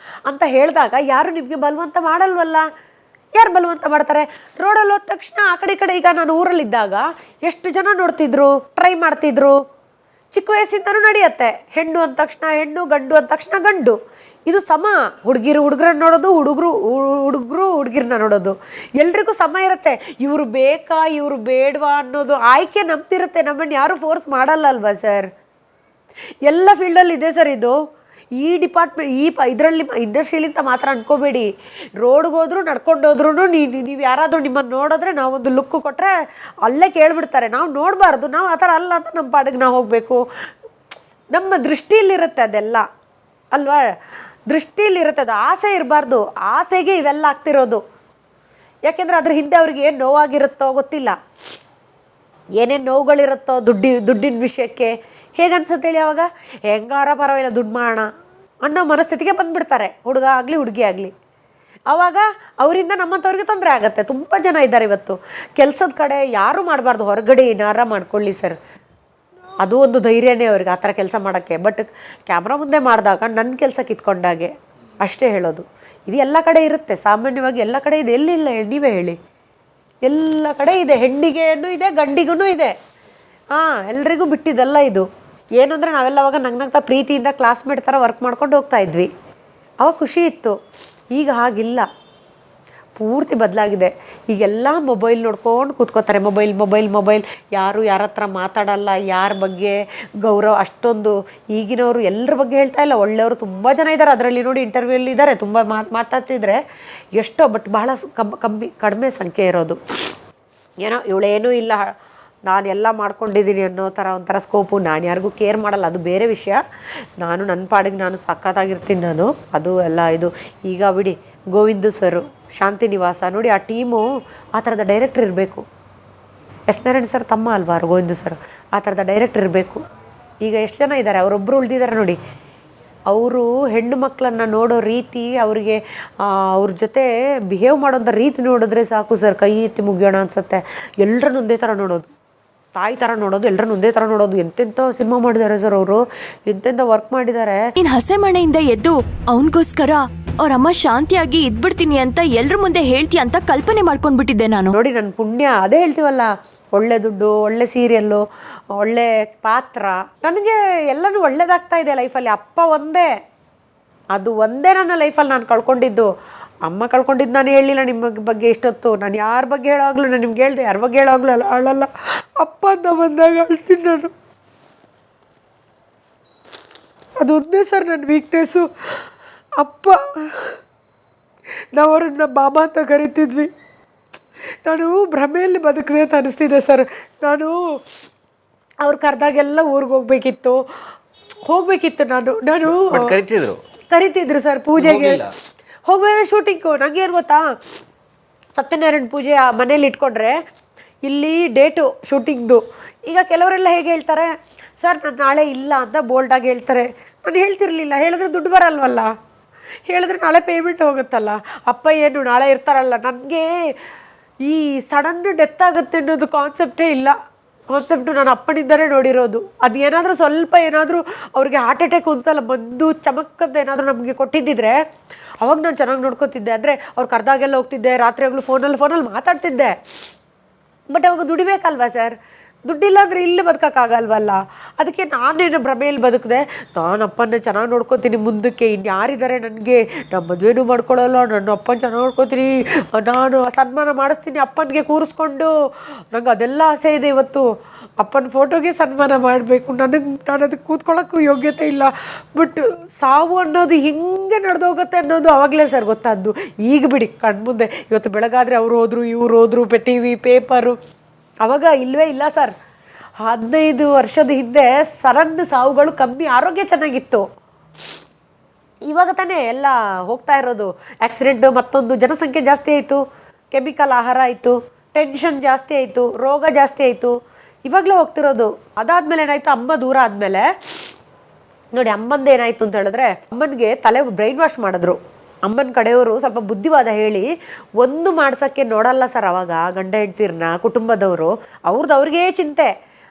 ಅಂತ ಹೇಳಿದಾಗ ಯಾರು ನಿಮಗೆ ಬಲವಂತ ಮಾಡಲ್ವಲ್ಲ. ಯಾರು ಬಲವಂತ ಮಾಡ್ತಾರೆ? ರೋಡಲ್ಲಿ ಹೋದ ತಕ್ಷಣ ಆ ಕಡೆ ಈ ಕಡೆ, ಈಗ ನಾನು ಊರಲ್ಲಿದ್ದಾಗ ಎಷ್ಟು ಜನ ನೋಡ್ತಿದ್ರು, ಟ್ರೈ ಮಾಡ್ತಿದ್ರು. ಚಿಕ್ಕ ವಯಸ್ಸಿಂದನೂ ನಡೆಯುತ್ತೆ. ಹೆಣ್ಣು ಅಂದ ತಕ್ಷಣ ಹೆಣ್ಣು, ಗಂಡು ಅಂದ ತಕ್ಷಣ ಗಂಡು, ಇದು ಸಮ. ಹುಡುಗರನ್ನ ನೋಡೋದು, ಹುಡುಗರು ಹುಡುಗಿರನ್ನ ನೋಡೋದು, ಎಲ್ರಿಗೂ ಸಮ ಇರುತ್ತೆ. ಇವರು ಬೇಕಾ ಇವರು ಬೇಡವಾ ಅನ್ನೋದು ಆಯ್ಕೆ ನಮ್ದಿರುತ್ತೆ, ನಮ್ಮನ್ನು ಯಾರು ಫೋರ್ಸ್ ಮಾಡಲ್ಲ ಅಲ್ವಾ ಸರ್. ಎಲ್ಲ ಫೀಲ್ಡಲ್ಲಿ ಇದೆ ಸರ್ ಇದು. ಈ ಡಿಪಾರ್ಟ್ಮೆಂಟ್ ಇದರಲ್ಲಿ ಇಂಡಸ್ಟ್ರಿಯಲಿಂತ ಮಾತ್ರ ಅನ್ಕೋಬೇಡಿ. ರೋಡ್ಗೆ ಹೋದ್ರು ನಡ್ಕೊಂಡು ಹೋದ್ರೂ ನೀವು ಯಾರಾದರೂ ನಿಮ್ಮನ್ನು ನೋಡಿದ್ರೆ ನಾವೊಂದು ಲುಕ್ಕು ಕೊಟ್ಟರೆ ಅಲ್ಲೇ ಕೇಳಿಬಿಡ್ತಾರೆ. ನಾವು ನೋಡಬಾರ್ದು, ನಾವು ಆ ಥರ ಅಲ್ಲ ಅಂತ ನಮ್ಮ ಪಾಡಿಗೆ ನಾವು ಹೋಗಬೇಕು. ನಮ್ಮ ದೃಷ್ಟಿಯಲ್ಲಿರುತ್ತೆ ಅದೆಲ್ಲ ಅಲ್ವಾ, ದೃಷ್ಟಿಯಲ್ಲಿರುತ್ತೆ ಅದು. ಆಸೆ ಇರಬಾರ್ದು, ಆಸೆಗೆ ಇವೆಲ್ಲ ಆಗ್ತಿರೋದು. ಯಾಕೆಂದರೆ ಅದ್ರ ಹಿಂದೆ ಅವ್ರಿಗೆ ಏನು ನೋವಾಗಿರುತ್ತೋ ಗೊತ್ತಿಲ್ಲ, ಏನೇನು ನೋವುಗಳಿರುತ್ತೋ ದುಡ್ಡಿನ ವಿಷಯಕ್ಕೆ. ಹೇಗನ್ಸುತ್ತೆ ಹೇಳಿ, ಅವಾಗ ಹೆಂಗಾರ ಪರವಾಗಿಲ್ಲ ದುಡ್ಡು ಮಾಡೋಣ ಅನ್ನೋ ಮನಸ್ಥಿತಿಗೆ ಬಂದುಬಿಡ್ತಾರೆ, ಹುಡುಗ ಆಗಲಿ ಹುಡುಗಿ ಆಗಲಿ. ಆವಾಗ ಅವರಿಂದ ನಮ್ಮಂಥವ್ರಿಗೆ ತೊಂದರೆ ಆಗುತ್ತೆ. ತುಂಬ ಜನ ಇದ್ದಾರೆ ಇವತ್ತು. ಕೆಲಸದ ಕಡೆ ಯಾರೂ ಮಾಡಬಾರ್ದು, ಹೊರಗಡೆ ಏನಾರ ಮಾಡ್ಕೊಳ್ಳಿ ಸರ್, ಅದು ಒಂದು ಧೈರ್ಯನೇ ಅವ್ರಿಗೆ ಆ ಥರ ಕೆಲಸ ಮಾಡೋಕ್ಕೆ. ಬಟ್ ಕ್ಯಾಮ್ರಾ ಮುಂದೆ ಮಾಡಿದಾಗ ನನ್ನ ಕೆಲಸ ಕಿತ್ಕೊಂಡಾಗೆ ಅಷ್ಟೇ ಹೇಳೋದು. ಇದು ಎಲ್ಲ ಕಡೆ ಇರುತ್ತೆ, ಸಾಮಾನ್ಯವಾಗಿ ಎಲ್ಲ ಕಡೆ ಇದೆ. ಎಲ್ಲಿಲ್ಲ ನೀವೇ ಹೇಳಿ, ಎಲ್ಲ ಕಡೆ ಇದೆ. ಹೆಣ್ಣಿಗೇನು ಇದೆ, ಗಂಡಿಗೂ ಇದೆ. ಎಲ್ರಿಗೂ ಬಿಟ್ಟಿದ್ದಲ್ಲ ಇದು. ಏನು ಅಂದರೆ ನಾವೆಲ್ಲ ಅವಾಗ ನಗ್ನಗ್ತಾ ಪ್ರೀತಿಯಿಂದ ಕ್ಲಾಸ್ಮೇಟ್ ಥರ ವರ್ಕ್ ಮಾಡ್ಕೊಂಡು ಹೋಗ್ತಾ ಇದ್ವಿ, ಅವಾಗ ಖುಷಿ ಇತ್ತು. ಈಗ ಹಾಗಿಲ್ಲ, ಪೂರ್ತಿ ಬದಲಾಗಿದೆ. ಈಗೆಲ್ಲ ಮೊಬೈಲ್ ನೋಡ್ಕೊಂಡು ಕೂತ್ಕೋತಾರೆ, ಮೊಬೈಲ್. ಯಾರು ಯಾರ ಹತ್ರ ಮಾತಾಡಲ್ಲ, ಯಾರ ಬಗ್ಗೆ ಗೌರವ ಅಷ್ಟೊಂದು. ಈಗಿನವರು ಎಲ್ಲರ ಬಗ್ಗೆ ಹೇಳ್ತಾ ಇಲ್ಲ, ಒಳ್ಳೆಯವರು ತುಂಬ ಜನ ಇದ್ದಾರೆ. ಅದರಲ್ಲಿ ನೋಡಿ ಇಂಟರ್ವ್ಯೂಲ್ಲಿ ಇದ್ದಾರೆ, ತುಂಬ ಮಾತಾಡ್ತಿದ್ರೆ ಎಷ್ಟೋ, ಬಟ್ ಬಹಳ ಕಡಿಮೆ ಸಂಖ್ಯೆ ಇರೋದು. ಏನೋ ಇವಳೇನೂ ಇಲ್ಲ, ನಾನು ಎಲ್ಲ ಮಾಡ್ಕೊಂಡಿದ್ದೀನಿ ಅನ್ನೋ ಥರ ಒಂಥರ ಸ್ಕೋಪು. ನಾನು ಯಾರಿಗೂ ಕೇರ್ ಮಾಡಲ್ಲ, ಅದು ಬೇರೆ ವಿಷಯ. ನಾನು ನನ್ನ ಪಾಡಿಗೆ ನಾನು ಸಖತ್ತಾಗಿರ್ತೀನಿ ನಾನು, ಅದು ಎಲ್ಲ ಇದು. ಈಗ ಬಿಡಿ, ಗೋವಿಂದು ಸರು, ಶಾಂತಿ ನಿವಾಸ ನೋಡಿ, ಆ ಟೀಮು ಆ ಥರದ ಡೈರೆಕ್ಟ್ರ್ ಇರಬೇಕು. ಎಸ್ ನಾರಾಯಣ್ ಸರ್ ತಮ್ಮ ಅಲ್ವಾ ಗೋವಿಂದು ಸರ್, ಆ ಥರದ ಡೈರೆಕ್ಟ್ರ್ ಇರಬೇಕು. ಈಗ ಎಷ್ಟು ಜನ ಇದ್ದಾರೆ, ಅವರೊಬ್ಬರು ಉಳಿದಿದ್ದಾರೆ ನೋಡಿ. ಅವರು ಹೆಣ್ಣು ಮಕ್ಕಳನ್ನು ನೋಡೋ ರೀತಿ, ಅವರಿಗೆ ಅವ್ರ ಜೊತೆ ಬಿಹೇವ್ ಮಾಡೋಂಥ ರೀತಿ ನೋಡಿದ್ರೆ ಸಾಕು ಸರ್, ಕೈ ಎತ್ತಿ ಮುಗಿಯೋಣ ಅನ್ಸುತ್ತೆ. ಎಲ್ಲರನ್ನೂ ಒಂದೇ ಥರ ನೋಡೋದು, ತಾಯಿ ಥರ ನೋಡೋದು, ಎಲ್ಲರನ್ನೂ ಒಂದೇ ಥರ ನೋಡೋದು. ಎಂತೆಂಥ ಸಿನಿಮಾ ಮಾಡಿದ್ದಾರೆ ಸರ್ ಅವರು, ಎಂತೆಂಥ ವರ್ಕ್ ಮಾಡಿದ್ದಾರೆ. ನೀನ್ ಹಸೆ ಮನೆಯಿಂದ ಎದ್ದು ಅವನಿಗೋಸ್ಕರ ಅವ್ರ ಅಮ್ಮ ಶಾಂತಿಯಾಗಿ ಇದ್ಬಿಡ್ತೀನಿ ಅಂತ ಎಲ್ರ ಮುಂದೆ ಹೇಳ್ತೀಯ ಅಂತ ಕಲ್ಪನೆ ಮಾಡ್ಕೊಂಡ್ಬಿಟ್ಟಿದ್ದೆ ನಾನು. ನೋಡಿ ನನ್ನ ಪುಣ್ಯ, ಅದೇ ಹೇಳ್ತೀವಲ್ಲ, ಒಳ್ಳೆ ದುಡ್ಡು, ಒಳ್ಳೆ ಸೀರಿಯಲ್ಲು, ಒಳ್ಳೆ ಪಾತ್ರ, ನನಗೆ ಎಲ್ಲನೂ ಒಳ್ಳೇದಾಗ್ತಾ ಇದೆ ಲೈಫಲ್ಲಿ. ಅಪ್ಪ ಒಂದೇ, ಅದು ಒಂದೇ ನನ್ನ ಲೈಫಲ್ಲಿ ನಾನು ಕಳ್ಕೊಂಡಿದ್ದು. ಅಮ್ಮ ಕಳ್ಕೊಂಡಿದ್ದು ನಾನು ಹೇಳಿಲ್ಲ ನಿಮ್ಮ ಬಗ್ಗೆ ಇಷ್ಟೊತ್ತು. ನಾನು ಯಾರ ಬಗ್ಗೆ ಹೇಳೋಗ್ಲೂ, ನಾನು ನಿಮ್ಗೆ ಹೇಳಿದೆ, ಯಾರ ಬಗ್ಗೆ ಹೇಳೋಗ್ಲೂ ಅಳಲ್ಲ. ಅಪ್ಪ ಅಂತ ಬಂದಾಗ ಅಳ್ತೀನಿ ನಾನು. ಅದೊಂದೇ ಸರ್ ನನ್ನ ವೀಕ್ನೆಸ್ಸು. ಅಪ್ಪ, ನಾವು ಅವ್ರನ್ನ ಬಾಬಾ ಅಂತ ಕರಿತಿದ್ವಿ. ನಾನು ಭ್ರಮೆಯಲ್ಲಿ ಬದುಕಿದೆ ಅಂತ ಅನಿಸ್ತಿದೆ ಸರ್. ನಾನು ಅವ್ರು ಕರೆದಾಗೆಲ್ಲ ಊರಿಗೆ ಹೋಗ್ಬೇಕಿತ್ತು. ನಾನು ಕರಿತಿದ್ರು ಸರ್ ಪೂಜೆಗೆ ಹೋಗ್ಬೇಕು, ಶೂಟಿಂಗು. ನಂಗೆ ಏನು ಗೊತ್ತಾ, ಸತ್ಯನಾರಾಯಣ ಪೂಜೆ ಮನೇಲಿ ಇಟ್ಕೊಂಡ್ರೆ ಇಲ್ಲಿ ಡೇಟು ಶೂಟಿಂಗ್ದು. ಈಗ ಕೆಲವರೆಲ್ಲ ಹೇಗೆ ಹೇಳ್ತಾರೆ ಸರ್, ನಾನು ನಾಳೆ ಇಲ್ಲ ಅಂತ ಬೋಲ್ಡಾಗಿ ಹೇಳ್ತಾರೆ. ನಾನು ಹೇಳ್ತಿರ್ಲಿಲ್ಲ, ಹೇಳಿದ್ರೆ ದುಡ್ಡು ಬರಲ್ವಲ್ಲ, ಹೇಳಿದ್ರೆ ನಾಳೆ ಪೇಮೆಂಟ್ ಹೋಗುತ್ತಲ್ಲ. ಅಪ್ಪ ಏನು ನಾಳೆ ಇರ್ತಾರಲ್ಲ. ನನಗೆ ಈ ಸಡನ್ ಡೆತ್ ಆಗುತ್ತೆ ಅನ್ನೋದು ಕಾನ್ಸೆಪ್ಟೇ ಇಲ್ಲ. ಕಾನ್ಸೆಪ್ಟು ನಾನು ಅಪ್ಪನಿಂದನೇ ನೋಡಿರೋದು. ಅದು ಏನಾದರೂ ಸ್ವಲ್ಪ ಏನಾದರೂ ಅವ್ರಿಗೆ ಹಾರ್ಟ್ ಅಟ್ಯಾಕ್ ಒಂದ್ಸಲ ಬಂದು ಚಮಕ್ಕದ್ದು ಏನಾದರೂ ನಮಗೆ ಕೊಟ್ಟಿದ್ದಿದ್ರೆ ಅವಾಗ ನಾನು ಚೆನ್ನಾಗಿ ನೋಡ್ಕೊತಿದ್ದೆ. ಅಂದರೆ ಅವ್ರು ಕರೆದಾಗೆಲ್ಲ ಹೋಗ್ತಿದ್ದೆ, ರಾತ್ರಿಯಾಗಲೂ ಫೋನಲ್ಲಿ ಮಾತಾಡ್ತಿದ್ದೆ. ಬಟ್ ಅವಾಗ ದುಡಿಬೇಕಲ್ವಾ ಸರ್, ದುಡ್ಡಿಲ್ಲ ಅಂದರೆ ಇಲ್ಲಿ ಬದುಕೋಕ್ಕಾಗಲ್ವಲ್ಲ. ಅದಕ್ಕೆ ನಾನೇನು ಭ್ರಮೆಯಲ್ಲಿ ಬದುಕಿದೆ, ನಾನು ಅಪ್ಪನ ಚೆನ್ನಾಗಿ ನೋಡ್ಕೊತೀನಿ, ಮುಂದಕ್ಕೆ ಇನ್ಯಾರಿದ್ದಾರೆ ನನಗೆ, ನಮ್ಮ ಮದುವೆನೂ ಮಾಡ್ಕೊಳ್ಳಲ್ಲ, ನನ್ನ ಅಪ್ಪನ ಚೆನ್ನಾಗಿ ನೋಡ್ಕೊತೀನಿ, ನಾನು ಸನ್ಮಾನ ಮಾಡಿಸ್ತೀನಿ ಅಪ್ಪನಿಗೆ ಕೂರಿಸ್ಕೊಂಡು. ನಂಗೆ ಅದೆಲ್ಲ ಆಸೆ ಇದೆ. ಇವತ್ತು ಅಪ್ಪನ ಫೋಟೋಗೆ ಸನ್ಮಾನ ಮಾಡಬೇಕು, ನಾನು ಅದಕ್ಕೆ ಕೂತ್ಕೊಳ್ಳೋಕ್ಕೂ ಯೋಗ್ಯತೆ ಇಲ್ಲ. ಬಟ್ ಸಾವು ಅನ್ನೋದು ಹಿಂಗೆ ನಡೆದೋಗುತ್ತೆ ಅನ್ನೋದು ಆವಾಗಲೇ ಸರ್ ಗೊತ್ತಾದ್ದು. ಈಗ ಬಿಡಿ ಕಣ್ಮುಂದೆ, ಇವತ್ತು ಬೆಳಗಾದರೆ ಅವ್ರು ಹೋದ್ರು ಇವ್ರು ಹೋದ್ರು, ಟಿವಿ ಪೇಪರು. ಅವಾಗ ಇಲ್ಲವೇ ಇಲ್ಲ ಸರ್. 15 ವರ್ಷದ ಹಿಂದೆ ಸಡನ್ ಸಾವುಗಳು ಕಮ್ಮಿ, ಆರೋಗ್ಯ ಚೆನ್ನಾಗಿತ್ತು. ಇವಾಗ ತಾನೇ ಎಲ್ಲ ಹೋಗ್ತಾ ಇರೋದು. ಆಕ್ಸಿಡೆಂಟ್, ಮತ್ತೊಂದು, ಜನಸಂಖ್ಯೆ ಜಾಸ್ತಿ ಆಯಿತು, ಕೆಮಿಕಲ್ ಆಹಾರ ಆಯಿತು, ಟೆನ್ಷನ್ ಜಾಸ್ತಿ ಆಯಿತು, ರೋಗ ಜಾಸ್ತಿ ಆಯಿತು. ಇವಾಗಲೇ ಹೋಗ್ತಿರೋದು. ಅದಾದಮೇಲೆ ಏನಾಯಿತು, ಅಮ್ಮ ದೂರ ಆದಮೇಲೆ ನೋಡಿ ಅಮ್ಮಂದು ಏನಾಯಿತು ಅಂತ ಹೇಳಿದ್ರೆ, ಅಮ್ಮನಿಗೆ ತಲೆ ಬ್ರೈನ್ ವಾಶ್ ಮಾಡಿದ್ರು. ಅಮ್ಮನ ಕಡೆಯವರು ಸ್ವಲ್ಪ ಬುದ್ಧಿವಾದ ಹೇಳಿ ಒಂದು ಮಾಡ್ಸೋಕ್ಕೆ ನೋಡಲ್ಲ ಸರ್. ಅವಾಗ ಗಂಡ ಹೆಂಡ್ತಿರ್ನ ಕುಟುಂಬದವರು ಅವ್ರಿಗೆ ಚಿಂತೆ,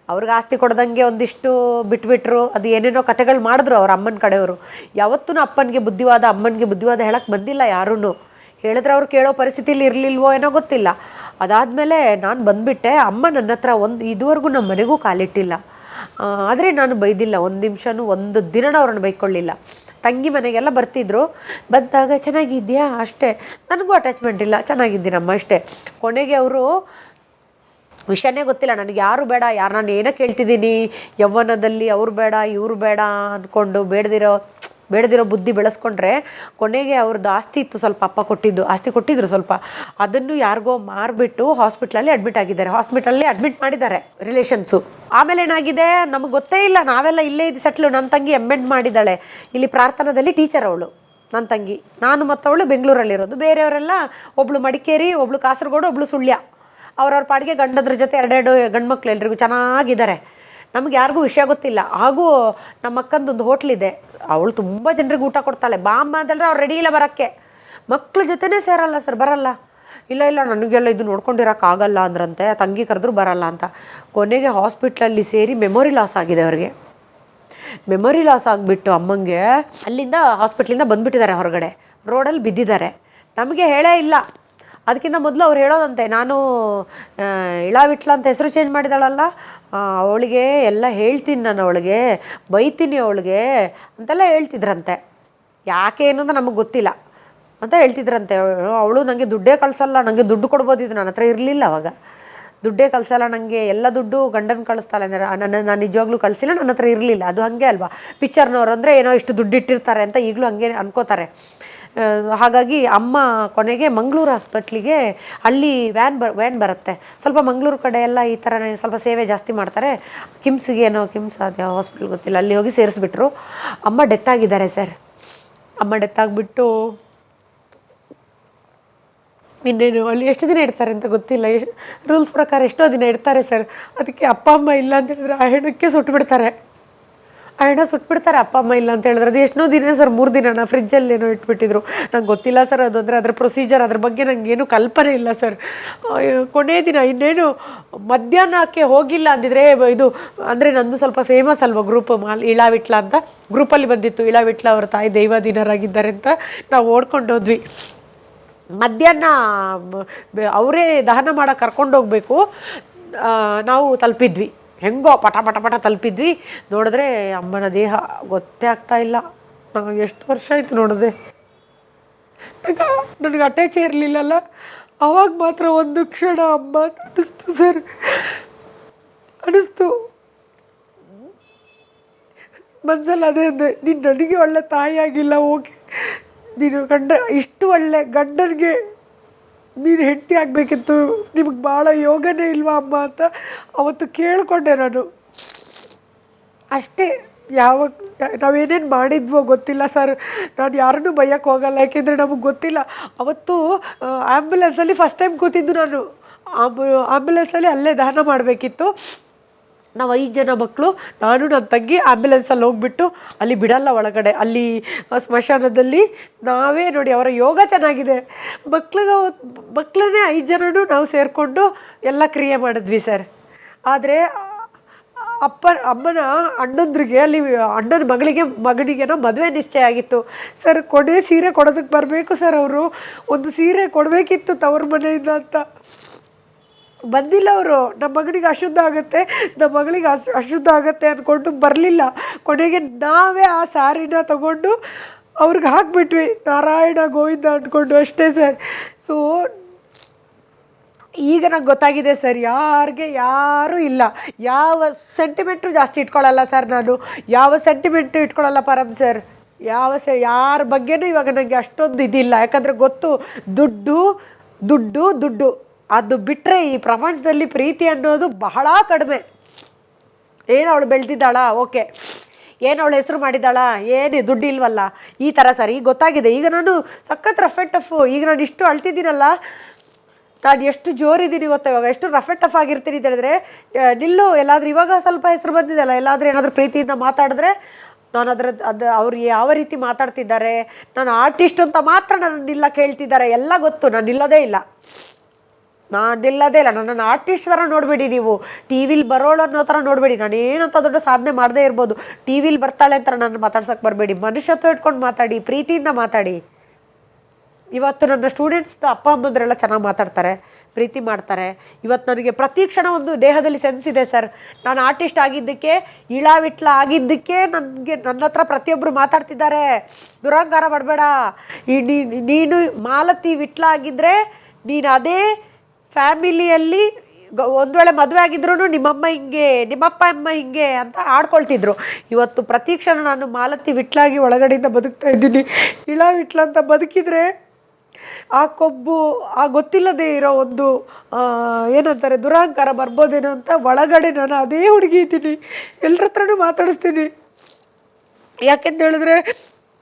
ಅವ್ರಿಗೆ ಆಸ್ತಿ ಕೊಡ್ದಂಗೆ ಒಂದಿಷ್ಟು ಬಿಟ್ಬಿಟ್ರು. ಅದು ಏನೇನೋ ಕತೆಗಳು ಮಾಡಿದ್ರು ಅವ್ರ ಅಮ್ಮನ ಕಡೆಯವರು. ಯಾವತ್ತೂ ಅಮ್ಮನಿಗೆ ಬುದ್ಧಿವಾದ ಹೇಳಕ್ಕೆ ಬಂದಿಲ್ಲ ಯಾರೂ. ಹೇಳಿದ್ರೆ ಅವ್ರು ಕೇಳೋ ಪರಿಸ್ಥಿತಿಲಿ ಇರಲಿಲ್ವೋ ಏನೋ ಗೊತ್ತಿಲ್ಲ. ಅದಾದಮೇಲೆ ನಾನು ಬಂದುಬಿಟ್ಟೆ. ಅಮ್ಮ ನನ್ನ ಹತ್ರ ಇದುವರೆಗೂ ನಮ್ಮ ಮನೆಗೂ ಕಾಲಿಟ್ಟಿಲ್ಲ. ಆದರೆ ನಾನು ಬೈದಿಲ್ಲ, ಒಂದು ನಿಮಿಷನೂ ಒಂದು ದಿನ ಅವ್ರನ್ನ ಬೈಕೊಳ್ಳಿಲ್ಲ. ತಂಗಿ ಮನೆಗೆಲ್ಲ ಬರ್ತಿದ್ರು, ಬಂದಾಗ ಚೆನ್ನಾಗಿದ್ಯಾ ಅಷ್ಟೇ, ನನಗೂ ಅಟ್ಯಾಚ್ಮೆಂಟ್ ಇಲ್ಲ, ಚೆನ್ನಾಗಿದ್ದೀನಮ್ಮ ಅಷ್ಟೇ. ಕೊನೆಗೆ ಅವರು ವಿಷಯನೇ ಗೊತ್ತಿಲ್ಲ ನನಗೆ, ಯಾರು ಬೇಡ, ಯಾರು ನಾನು ಏನೋ ಕೇಳ್ತಿದ್ದೀನಿ ಯೌವನದಲ್ಲಿ, ಅವ್ರು ಬೇಡ ಇವರು ಬೇಡ ಅಂದ್ಕೊಂಡು ಬೇಡದಿರೋ ಬುದ್ಧಿ ಬೆಳೆಸ್ಕೊಂಡ್ರೆ ಕೊನೆಗೆ ಅವ್ರದ್ದು ಆಸ್ತಿ ಇತ್ತು ಸ್ವಲ್ಪ, ಅಪ್ಪ ಆಸ್ತಿ ಕೊಟ್ಟಿದ್ರು ಸ್ವಲ್ಪ, ಅದನ್ನು ಯಾರಿಗೋ ಮಾರಿಬಿಟ್ಟು ಹಾಸ್ಪಿಟ್ಲಲ್ಲಿ ಅಡ್ಮಿಟ್ ಮಾಡಿದ್ದಾರೆ ರಿಲೇಷನ್ಸು. ಆಮೇಲೆ ಏನಾಗಿದೆ ನಮಗೆ ಗೊತ್ತೇ ಇಲ್ಲ, ನಾವೆಲ್ಲ ಇಲ್ಲೇ ಇದು ಸೆಟ್ಲು. ನನ್ನ ತಂಗಿ M.Ed ಮಾಡಿದ್ದಾಳೆ ಇಲ್ಲಿ ಪ್ರಾರ್ಥನಾದಲ್ಲಿ, ಟೀಚರ್ ಅವಳು ನನ್ನ ತಂಗಿ. ನಾನು ಮತ್ತವಳು ಬೆಂಗಳೂರಲ್ಲಿರೋದು. ಬೇರೆಯವರೆಲ್ಲ ಒಬ್ಳು ಮಡಿಕೇರಿ, ಒಬ್ಳು ಕಾಸರಗೋಡು, ಒಬ್ಳು ಸುಳ್ಯ. ಅವ್ರವ್ರ ಪಾಡಿಗೆ ಗಂಡದ್ರ ಜೊತೆ 2 ಗಂಡು ಮಕ್ಳು ಎಲ್ರಿಗೂ ಚೆನ್ನಾಗಿದ್ದಾರೆ. ನಮ್ಗೆ ಯಾರಿಗೂ ವಿಷಯ ಗೊತ್ತಿಲ್ಲ. ಹಾಗೂ ನಮ್ಮ ಅಕ್ಕಂದೊಂದು ಹೋಟ್ಲಿದೆ, ಅವಳು ತುಂಬ ಜನರಿಗೆ ಊಟ ಕೊಡ್ತಾಳೆ. ಬಾ ಅಮ್ಮ ಅಂತಂದರೆ ಅವ್ರು ರೆಡಿ ಇಲ್ಲ ಬರೋಕ್ಕೆ. ಮಕ್ಳ ಜೊತೆನೇ ಸೇರಲ್ಲ ಸರ್, ಬರಲ್ಲ. ಇಲ್ಲ ನನಗೆಲ್ಲ ಇದು ನೋಡ್ಕೊಂಡಿರೋಕ್ಕಾಗಲ್ಲ ಅಂದ್ರಂತೆ, ತಂಗಿ ಕರೆದ್ರು ಬರಲ್ಲ ಅಂತ. ಕೊನೆಗೆ ಹಾಸ್ಪಿಟ್ಲಲ್ಲಿ ಸೇರಿ ಮೆಮೊರಿ ಲಾಸ್ ಆಗಿದೆ ಅವ್ರಿಗೆ. ಮೆಮೊರಿ ಲಾಸ್ ಆಗಿಬಿಟ್ಟು ಅಮ್ಮಂಗೆ ಅಲ್ಲಿಂದ ಹಾಸ್ಪಿಟ್ಲಿಂದ ಬಂದುಬಿಟ್ಟಿದ್ದಾರೆ ಹೊರಗಡೆ, ರೋಡಲ್ಲಿ ಬಿದ್ದಿದ್ದಾರೆ. ನಮಗೆ ಹೇಳೇ ಇಲ್ಲ. ಅದಕ್ಕಿಂತ ಮೊದಲು ಅವ್ರು ಹೇಳೋದಂತೆ, ನಾನು ಇಳಾವಿಟ್ಲ ಅಂತ ಹೆಸರು ಚೇಂಜ್ ಮಾಡಿದಾಳಲ್ಲ, ಅವಳಿಗೆ ಎಲ್ಲ ಹೇಳ್ತೀನಿ, ನಾನು ಅವಳಿಗೆ ಬೈತೀನಿ ಅವಳಿಗೆ ಅಂತೆಲ್ಲ ಹೇಳ್ತಿದ್ರಂತೆ. ಯಾಕೆ ಏನು ಅಂತ ನಮಗೆ ಗೊತ್ತಿಲ್ಲ ಅಂತ ಹೇಳ್ತಿದ್ರಂತೆ. ಅವಳು ನನಗೆ ದುಡ್ಡೇ ಕಳಿಸಲ್ಲ, ನನಗೆ ದುಡ್ಡು ಕೊಡ್ಬೋದಿದ್ದು, ನನ್ನ ಹತ್ರ ಇರಲಿಲ್ಲ ಅವಾಗ. ದುಡ್ಡೇ ಕಳಿಸಲ್ಲ ನನಗೆ, ಎಲ್ಲ ದುಡ್ಡು ಗಂಡನ ಕಳಿಸ್ತಾಳೆ ಅಂದರೆ ನಾನು ನಿಜವಾಗ್ಲೂ ಕಳಿಸಿಲ್ಲ, ನನ್ನ ಹತ್ರ ಇರಲಿಲ್ಲ. ಅದು ಹಾಗೆ ಅಲ್ವಾ, ಪಿಕ್ಚರ್ನವ್ರು ಅಂದರೆ ಏನೋ ಇಷ್ಟು ದುಡ್ಡು ಇಟ್ಟಿರ್ತಾರೆ ಅಂತ ಈಗಲೂ ಹಾಗೆ ಅನ್ಕೋತಾರೆ. ಹಾಗಾಗಿ ಅಮ್ಮ ಕೊನೆಗೆ ಮಂಗಳೂರು ಹಾಸ್ಪಿಟ್ಲಿಗೆ, ಅಲ್ಲಿ ವ್ಯಾನ್ ಬರುತ್ತೆ ಸ್ವಲ್ಪ, ಮಂಗಳೂರು ಕಡೆ ಎಲ್ಲ ಈ ಥರನೇ ಸ್ವಲ್ಪ ಸೇವೆ ಜಾಸ್ತಿ ಮಾಡ್ತಾರೆ. ಕಿಮ್ಸ್ ಅದು ಯಾವ ಹಾಸ್ಪಿಟ್ಲ್ ಗೊತ್ತಿಲ್ಲ, ಅಲ್ಲಿ ಹೋಗಿ ಸೇರಿಸ್ಬಿಟ್ರು. ಅಮ್ಮ ಡೆತ್ ಆಗಿದ್ದಾರೆ ಸರ್. ಅಮ್ಮ ಡೆತ್ ಆಗಿಬಿಟ್ಟು ಇನ್ನೇನು ಅಲ್ಲಿ ಎಷ್ಟು ದಿನ ಇಡ್ತಾರೆ ಅಂತ ಗೊತ್ತಿಲ್ಲ. ರೂಲ್ಸ್ ಪ್ರಕಾರ ಎಷ್ಟೋ ದಿನ ಇಡ್ತಾರೆ ಸರ್. ಅದಕ್ಕೆ ಅಪ್ಪ ಅಮ್ಮ ಇಲ್ಲ ಅಂತ ಹೇಳಿದ್ರೆ ಆ ಹೆಣ್ಣಕ್ಕೆ ಸುಟ್ಬಿಡ್ತಾರೆ. ಅಪ್ಪ ಅಮ್ಮ ಇಲ್ಲ ಅಂತ ಹೇಳಿದ್ರೆ. ಅದು ಎಷ್ಟೋ ದಿನ ಸರ್, 3 ದಿನ ಫ್ರಿಜ್ಜಲ್ಲಿ ಏನೋ ಇಟ್ಬಿಟ್ಟಿದ್ರು. ನಂಗೆ ಗೊತ್ತಿಲ್ಲ ಸರ್ ಅದು, ಅಂದರೆ ಅದ್ರ ಪ್ರೊಸೀಜರ್, ಅದ್ರ ಬಗ್ಗೆ ನನಗೇನು ಕಲ್ಪನೆ ಇಲ್ಲ ಸರ್. ಕೊನೆ ದಿನ ಇನ್ನೇನು ಮಧ್ಯಾಹ್ನಕ್ಕೆ ಹೋಗಿಲ್ಲ ಅಂದಿದ್ರೆ ಇದು, ಅಂದರೆ ನಂದು ಸ್ವಲ್ಪ ಫೇಮಸ್ ಅಲ್ವಾ ಗ್ರೂಪ್, ಇಳಾವಿಟ್ಲ ಅಂತ ಗ್ರೂಪಲ್ಲಿ ಬಂದಿತ್ತು. ಇಳಾವಿಟ್ಲ ಅವ್ರ ತಾಯಿ ದೈವಾಧೀನರಾಗಿದ್ದಾರೆ ಅಂತ ನಾವು ಓಡ್ಕೊಂಡೋದ್ವಿ. ಮಧ್ಯಾಹ್ನ ಅವರೇ ದಹನ ಮಾಡೋಕೆ ಕರ್ಕೊಂಡೋಗ್ಬೇಕು. ನಾವು ತಲುಪಿದ್ವಿ, ಹೆಂಗೋ ಪಟ ತಲುಪಿದ್ವಿ. ನೋಡಿದ್ರೆ ಅಮ್ಮನ ದೇಹ ಗೊತ್ತೇ ಆಗ್ತಾ ಇಲ್ಲ. ನಾವು ಎಷ್ಟು ವರ್ಷ ಆಯಿತು ನೋಡಿದೆ, ನನಗೆ ಅಟ್ಯಾಚೇ ಇರಲಿಲ್ಲಲ್ಲ. ಅವಾಗ ಮಾತ್ರ ಒಂದು ಕ್ಷಣ ಅಮ್ಮ ಅನ್ನಿಸ್ತು ಸರ್, ಅನ್ನಿಸ್ತು ಮನ್ಸಲ್ಲಿ. ಅದೇ ಅಂದೆ, ನೀನು ನನಗೆ ಒಳ್ಳೆ ತಾಯಿ ಆಗಿಲ್ಲ, ಓಕೆ, ನೀನು ಇಷ್ಟು ಒಳ್ಳೆ ಗಂಡನಿಗೆ ನೀನು ಹೆಂಡತಿ ಆಗಬೇಕಿತ್ತು, ನಿಮಗೆ ಭಾಳ ಯೋಗನೇ ಇಲ್ವಾ ಅಮ್ಮ ಅಂತ ಅವತ್ತು ಕೇಳಿಕೊಂಡೆ ನಾನು. ಅಷ್ಟೇ. ನಾವೇನೇನು ಮಾಡಿದ್ವೋ ಗೊತ್ತಿಲ್ಲ ಸರ್. ನಾನು ಯಾರನ್ನೂ ಬೈಯೋಕ್ಕೆ ಹೋಗಲ್ಲ, ಯಾಕೆಂದರೆ ನಮಗೆ ಗೊತ್ತಿಲ್ಲ. ಅವತ್ತು ಆ್ಯಂಬುಲೆನ್ಸಲ್ಲಿ ಫಸ್ಟ್ ಟೈಮ್ ಕೂತಿದ್ದು ನಾನು. ಆ್ಯಂಬುಲೆನ್ಸಲ್ಲಿ ಅಲ್ಲೇ ದಹನ ಮಾಡಬೇಕಿತ್ತು. ನಾವು 5 ಜನ ಮಕ್ಕಳು, ನಾನು ನನ್ನ ತಂಗಿ ಆ್ಯಂಬುಲೆನ್ಸಲ್ಲಿ ಹೋಗ್ಬಿಟ್ಟು ಅಲ್ಲಿ ಬಿಡಲ್ಲ ಒಳಗಡೆ, ಅಲ್ಲಿ ಸ್ಮಶಾನದಲ್ಲಿ ನಾವೇ ನೋಡಿ, ಅವರ ಯೋಗ ಚೆನ್ನಾಗಿದೆ. ಮಕ್ಕಳನ್ನೇ 5 ಜನನೂ ನಾವು ಸೇರಿಕೊಂಡು ಎಲ್ಲ ಕ್ರಿಯೆ ಮಾಡಿದ್ವಿ ಸರ್. ಆದರೆ ಅಮ್ಮನ ಅಣ್ಣಂದ್ರಿಗೆ ಅಲ್ಲಿ ಅಣ್ಣನ ಮಗನಿಗೇನೋ ಮದುವೆ ನಿಶ್ಚಯ ಆಗಿತ್ತು ಸರ್. ಕೊನೆ ಸೀರೆ ಕೊಡೋದಕ್ಕೆ ಬರಬೇಕು ಸರ್, ಅವರು ಒಂದು ಸೀರೆ ಕೊಡಬೇಕಿತ್ತು ತವ್ರ ಮನೆಯಿಂದ ಅಂತ ಬಂದಿಲ್ಲ ಅವರು. ನಮ್ಮ ಮಗನಿಗೆ ಅಶುದ್ಧ ಆಗುತ್ತೆ, ನಮ್ಮ ಮಗಳಿಗೆ ಅಶುದ್ಧ ಆಗುತ್ತೆ ಅಂದ್ಕೊಂಡು ಬರಲಿಲ್ಲ. ಕೊನೆಗೆ ನಾವೇ ಆ ಸಾರಿನ ತಗೊಂಡು ಅವ್ರಿಗೆ ಹಾಕ್ಬಿಟ್ವಿ, ನಾರಾಯಣ ಗೋವಿಂದ ಅಂದ್ಕೊಂಡು ಅಷ್ಟೇ ಸರ್. ಸೊ ಈಗ ನಂಗೆ ಗೊತ್ತಾಗಿದೆ ಸರ್, ಯಾರೂ ಇಲ್ಲ, ಯಾವ ಸೆಂಟಿಮೆಂಟು ಜಾಸ್ತಿ ಇಟ್ಕೊಳ್ಳಲ್ಲ ಸರ್. ನಾನು ಯಾವ ಸೆಂಟಿಮೆಂಟು ಇಟ್ಕೊಳ್ಳಲ್ಲ ಪರಮ್ ಸರ್. ಯಾರ ಬಗ್ಗೆನೂ ಇವಾಗ ನನಗೆ ಅಷ್ಟೊಂದು ಇದಿಲ್ಲ. ಯಾಕಂದರೆ ಗೊತ್ತು, ದುಡ್ಡು ದುಡ್ಡು ದುಡ್ಡು ಅದು ಬಿಟ್ಟರೆ ಈ ಪ್ರಪಂಚದಲ್ಲಿ ಪ್ರೀತಿ ಅನ್ನೋದು ಬಹಳ ಕಡಿಮೆ. ಏನು ಅವಳು ಬೆಳೆದಿದ್ದಾಳಾ, ಓಕೆ, ಏನು ಅವಳು ಹೆಸರು ಮಾಡಿದ್ದಾಳಾ, ಏನು ದುಡ್ಡು ಇಲ್ವಲ್ಲ, ಈ ಥರ ಸರ್. ಈಗ ಗೊತ್ತಾಗಿದೆ. ಈಗ ನಾನು ಸಖತ್ ರಫ್ ಆ್ಯಂಡ್ ಟಫು. ಈಗ ನಾನು ಇಷ್ಟು ಅಳ್ತಿದ್ದೀನಲ್ಲ, ನಾನು ಎಷ್ಟು ಜೋರಿದ್ದೀನಿ ಗೊತ್ತಾ, ಇವಾಗ ಎಷ್ಟು ರಫ್ ಆ್ಯಂಡ್ ಟಫ್ ಆಗಿರ್ತೀನಿ ಅಂತ ಹೇಳಿದ್ರೆ, ನಿಲ್ಲು ಎಲ್ಲಾದರೂ ಇವಾಗ ಸ್ವಲ್ಪ ಹೆಸರು ಬಂದಿದ್ದಲ್ಲ, ಎಲ್ಲಾದರೂ ಏನಾದರೂ ಪ್ರೀತಿಯಿಂದ ಮಾತಾಡಿದ್ರೆ ನಾನು ಅವ್ರು ಯಾವ ರೀತಿ ಮಾತಾಡ್ತಿದ್ದಾರೆ, ನಾನು ಆರ್ಟಿಸ್ಟ್ ಅಂತ ಮಾತ್ರ ನನ್ನಿಲ್ಲ ಕೇಳ್ತಿದ್ದಾರೆ, ಎಲ್ಲ ಗೊತ್ತು. ನಾನು ನಿಲ್ಲೋದೇ ಇಲ್ಲ, ನನ್ನನ್ನು ಆರ್ಟಿಸ್ಟ್ ಥರ ನೋಡಬೇಡಿ ನೀವು, ಟಿ ವಿಲಿ ಬರೋಳು ಅನ್ನೋ ಥರ ನೋಡಬೇಡಿ. ನಾನು ಏನಂತ ದೊಡ್ಡ ಸಾಧನೆ ಮಾಡದೇ ಇರ್ಬೋದು, ಟಿ ವಿಲಿ ಬರ್ತಾಳೆ ಅಂತ ನನ್ನ ಮಾತಾಡ್ಸೋಕ್ಕೆ ಬರಬೇಡಿ. ಮನುಷ್ಯತ್ವ ಇಟ್ಕೊಂಡು ಮಾತಾಡಿ, ಪ್ರೀತಿಯಿಂದ ಮಾತಾಡಿ. ಇವತ್ತು ನನ್ನ ಸ್ಟೂಡೆಂಟ್ಸ್ ಅಪ್ಪ ಅಮ್ಮಂದ್ರೆಲ್ಲ ಚೆನ್ನಾಗಿ ಮಾತಾಡ್ತಾರೆ, ಪ್ರೀತಿ ಮಾಡ್ತಾರೆ. ಇವತ್ತು ನನಗೆ ಪ್ರತಿ ಕ್ಷಣ ಒಂದು ದೇಹದಲ್ಲಿ ಸೆನ್ಸ್ ಇದೆ ಸರ್. ನಾನು ಆರ್ಟಿಸ್ಟ್ ಆಗಿದ್ದಕ್ಕೆ, ಇಳಾವಿಟ್ಲ ಆಗಿದ್ದಕ್ಕೆ ನನ್ನ ಹತ್ರ ಪ್ರತಿಯೊಬ್ಬರು ಮಾತಾಡ್ತಿದ್ದಾರೆ. ದುರಹಂಕಾರ ಮಾಡಬೇಡ. ನೀನು ಮಾಲತಿ ವಿಟ್ಲ ಆಗಿದ್ದರೆ ನೀನು ಅದೇ ಫ್ಯಾಮಿಲಿಯಲ್ಲಿ ಒಂದು ವೇಳೆ ಮದುವೆ ಆಗಿದ್ರು ನಿಮ್ಮಮ್ಮ ಹಿಂಗೆ, ನಿಮ್ಮಪ್ಪ ಅಮ್ಮ ಹಿಂಗೆ ಅಂತ ಆಡ್ಕೊಳ್ತಿದ್ರು. ಇವತ್ತು ಪ್ರತಿ ಕ್ಷಣ ನಾನು ಮಾಲತಿ ವಿಟ್ಲಾಗಿ ಒಳಗಡೆಯಿಂದ ಬದುಕ್ತಾ ಇದ್ದೀನಿ. ವಿಟ್ಲ ಅಂತ ಬದುಕಿದ್ರೆ ಆ ಕೊಬ್ಬು, ಆ ಗೊತ್ತಿಲ್ಲದೆ ಇರೋ ಒಂದು ಏನಂತಾರೆ ದುರಹಂಕಾರ ಬರ್ಬೋದೇನೋ ಅಂತ ಒಳಗಡೆ ನಾನು ಅದೇ ಹುಡುಗಿ ಇದ್ದೀನಿ. ಎಲ್ಲರ ಹತ್ರನೂ ಮಾತಾಡಿಸ್ತೀನಿ. ಯಾಕೆಂತ ಹೇಳಿದ್ರೆ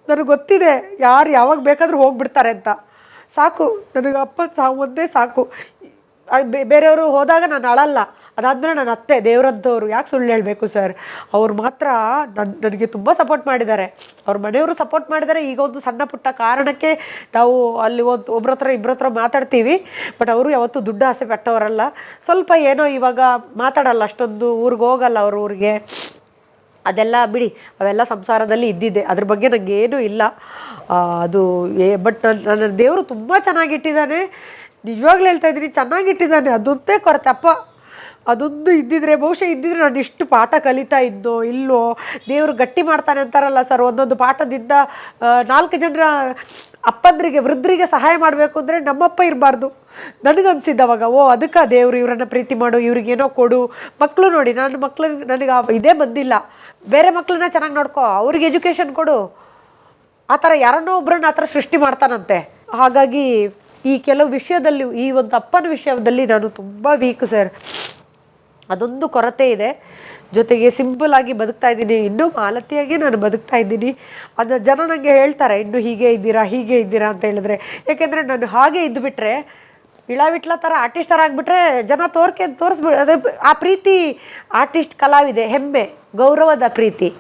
ನನಗೆ ಗೊತ್ತಿದೆ ಯಾರು ಯಾವಾಗ ಬೇಕಾದರೂ ಹೋಗ್ಬಿಡ್ತಾರೆ ಅಂತ. ಸಾಕು, ನನಗೆ ಅಪ್ಪ ಒಂದೇ ಸಾಕು. ಬೇರೆಯವರು ಹೋದಾಗ ನಾನು ಅಳಲ್ಲ. ಅದಾದಮೇಲೆ ನನ್ನ ಅತ್ತೆ ದೇವರಂಥವ್ರು, ಯಾಕೆ ಸುಳ್ಳು ಹೇಳಬೇಕು ಸರ್, ಅವ್ರು ಮಾತ್ರ ನನಗೆ ತುಂಬ ಸಪೋರ್ಟ್ ಮಾಡಿದ್ದಾರೆ. ಅವ್ರ ಮನೆಯವರು ಸಪೋರ್ಟ್ ಮಾಡಿದ್ದಾರೆ. ಈಗ ಒಂದು ಸಣ್ಣ ಪುಟ್ಟ ಕಾರಣಕ್ಕೆ ನಾವು ಅಲ್ಲಿ ಇಬ್ಬರ ಹತ್ರ ಮಾತಾಡ್ತೀವಿ. ಬಟ್ ಅವರು ಯಾವತ್ತೂ ದುಡ್ಡು ಆಸೆ ಪಟ್ಟವರಲ್ಲ. ಸ್ವಲ್ಪ ಏನೋ ಇವಾಗ ಮಾತಾಡಲ್ಲ ಅಷ್ಟೊಂದು, ಊರಿಗೆ ಹೋಗಲ್ಲ ಅವ್ರ ಊರಿಗೆ. ಅದೆಲ್ಲ ಬಿಡಿ, ಅವೆಲ್ಲ ಸಂಸಾರದಲ್ಲಿ ಇದ್ದಿದ್ದೆ, ಅದ್ರ ಬಗ್ಗೆ ನನಗೆ ಏನೂ ಇಲ್ಲ. ಅದು ಬಟ್ ನನ್ನ ದೇವರು ತುಂಬ ಚೆನ್ನಾಗಿಟ್ಟಿದ್ದಾನೆ. ನಿಜವಾಗ್ಲೂ ಹೇಳ್ತಾ ಇದ್ದೀನಿ, ಚೆನ್ನಾಗಿಟ್ಟಿದ್ದಾನೆ. ಅದೊಂದೇ ಕೊರತೆ ಅಪ್ಪ. ಅದೊಂದು ಇದ್ದಿದ್ರೆ, ಬಹುಶಃ ಇದ್ದಿದ್ರೆ ನಾನು ಇಷ್ಟು ಪಾಠ ಕಲಿತಾ ಇದ್ದೋ ಇಲ್ಲೋ. ದೇವರು ಗಟ್ಟಿ ಮಾಡ್ತಾನೆ ಅಂತಾರಲ್ಲ ಸರ್, ಒಂದೊಂದು ಪಾಠದಿಂದ 4 ಜನರ ಅಪ್ಪಂದ್ರಿಗೆ, ವೃದ್ಧರಿಗೆ ಸಹಾಯ ಮಾಡಬೇಕು ಅಂದರೆ ನಮ್ಮಪ್ಪ ಇರಬಾರ್ದು ನನಗನ್ಸಿದ್ದು ಅವಾಗ. ಅದಕ್ಕೆ ದೇವರು ಇವರನ್ನು ಪ್ರೀತಿ ಮಾಡು, ಇವ್ರಿಗೇನೋ ಕೊಡು. ಮಕ್ಕಳು ನೋಡಿ, ನನಗೆ ಇದೇ ಬಂದಿಲ್ಲ. ಬೇರೆ ಮಕ್ಕಳನ್ನ ಚೆನ್ನಾಗಿ ನೋಡ್ಕೋ, ಅವ್ರಿಗೆ ಎಜುಕೇಷನ್ ಕೊಡು. ಆ ಥರ ಯಾರನ್ನೋ ಒಬ್ಬರನ್ನ ಆ ಥರ ಸೃಷ್ಟಿ ಮಾಡ್ತಾನಂತೆ. ಹಾಗಾಗಿ ಈ ಕೆಲವು ವಿಷಯದಲ್ಲಿ, ಈ ಒಂದು ಅಪ್ಪನ ವಿಷಯದಲ್ಲಿ ನಾನು ತುಂಬ ವೀಕ್ ಸರ್. ಅದೊಂದು ಕೊರತೆ ಇದೆ. ಜೊತೆಗೆ ಸಿಂಪಲ್ ಆಗಿ ಬದುಕ್ತಾ ಇದ್ದೀನಿ, ಇನ್ನೂ ಮಾಲತಿಯಾಗಿ ನಾನು ಬದುಕ್ತಾ ಇದ್ದೀನಿ. ಅದನ್ನ ಜನ ನನಗೆ ಹೇಳ್ತಾರೆ, ಇನ್ನೂ ಹೀಗೆ ಇದ್ದೀರಾ ಅಂತ ಹೇಳಿದ್ರೆ. ಯಾಕೆಂದರೆ ನಾನು ಹಾಗೆ ಇದ್ದುಬಿಟ್ರೆ, ಇಳಾವಿಟ್ಲ ಥರ ಆರ್ಟಿಸ್ಟ್ ಥರ ಆಗಿಬಿಟ್ರೆ ಜನ ತೋರಿಸ್ಬಿಡ. ಅದೇ ಆ ಪ್ರೀತಿ ಆರ್ಟಿಸ್ಟ್, ಕಲಾವಿದೆ, ಹೆಮ್ಮೆ, ಗೌರವದ ಪ್ರೀತಿ.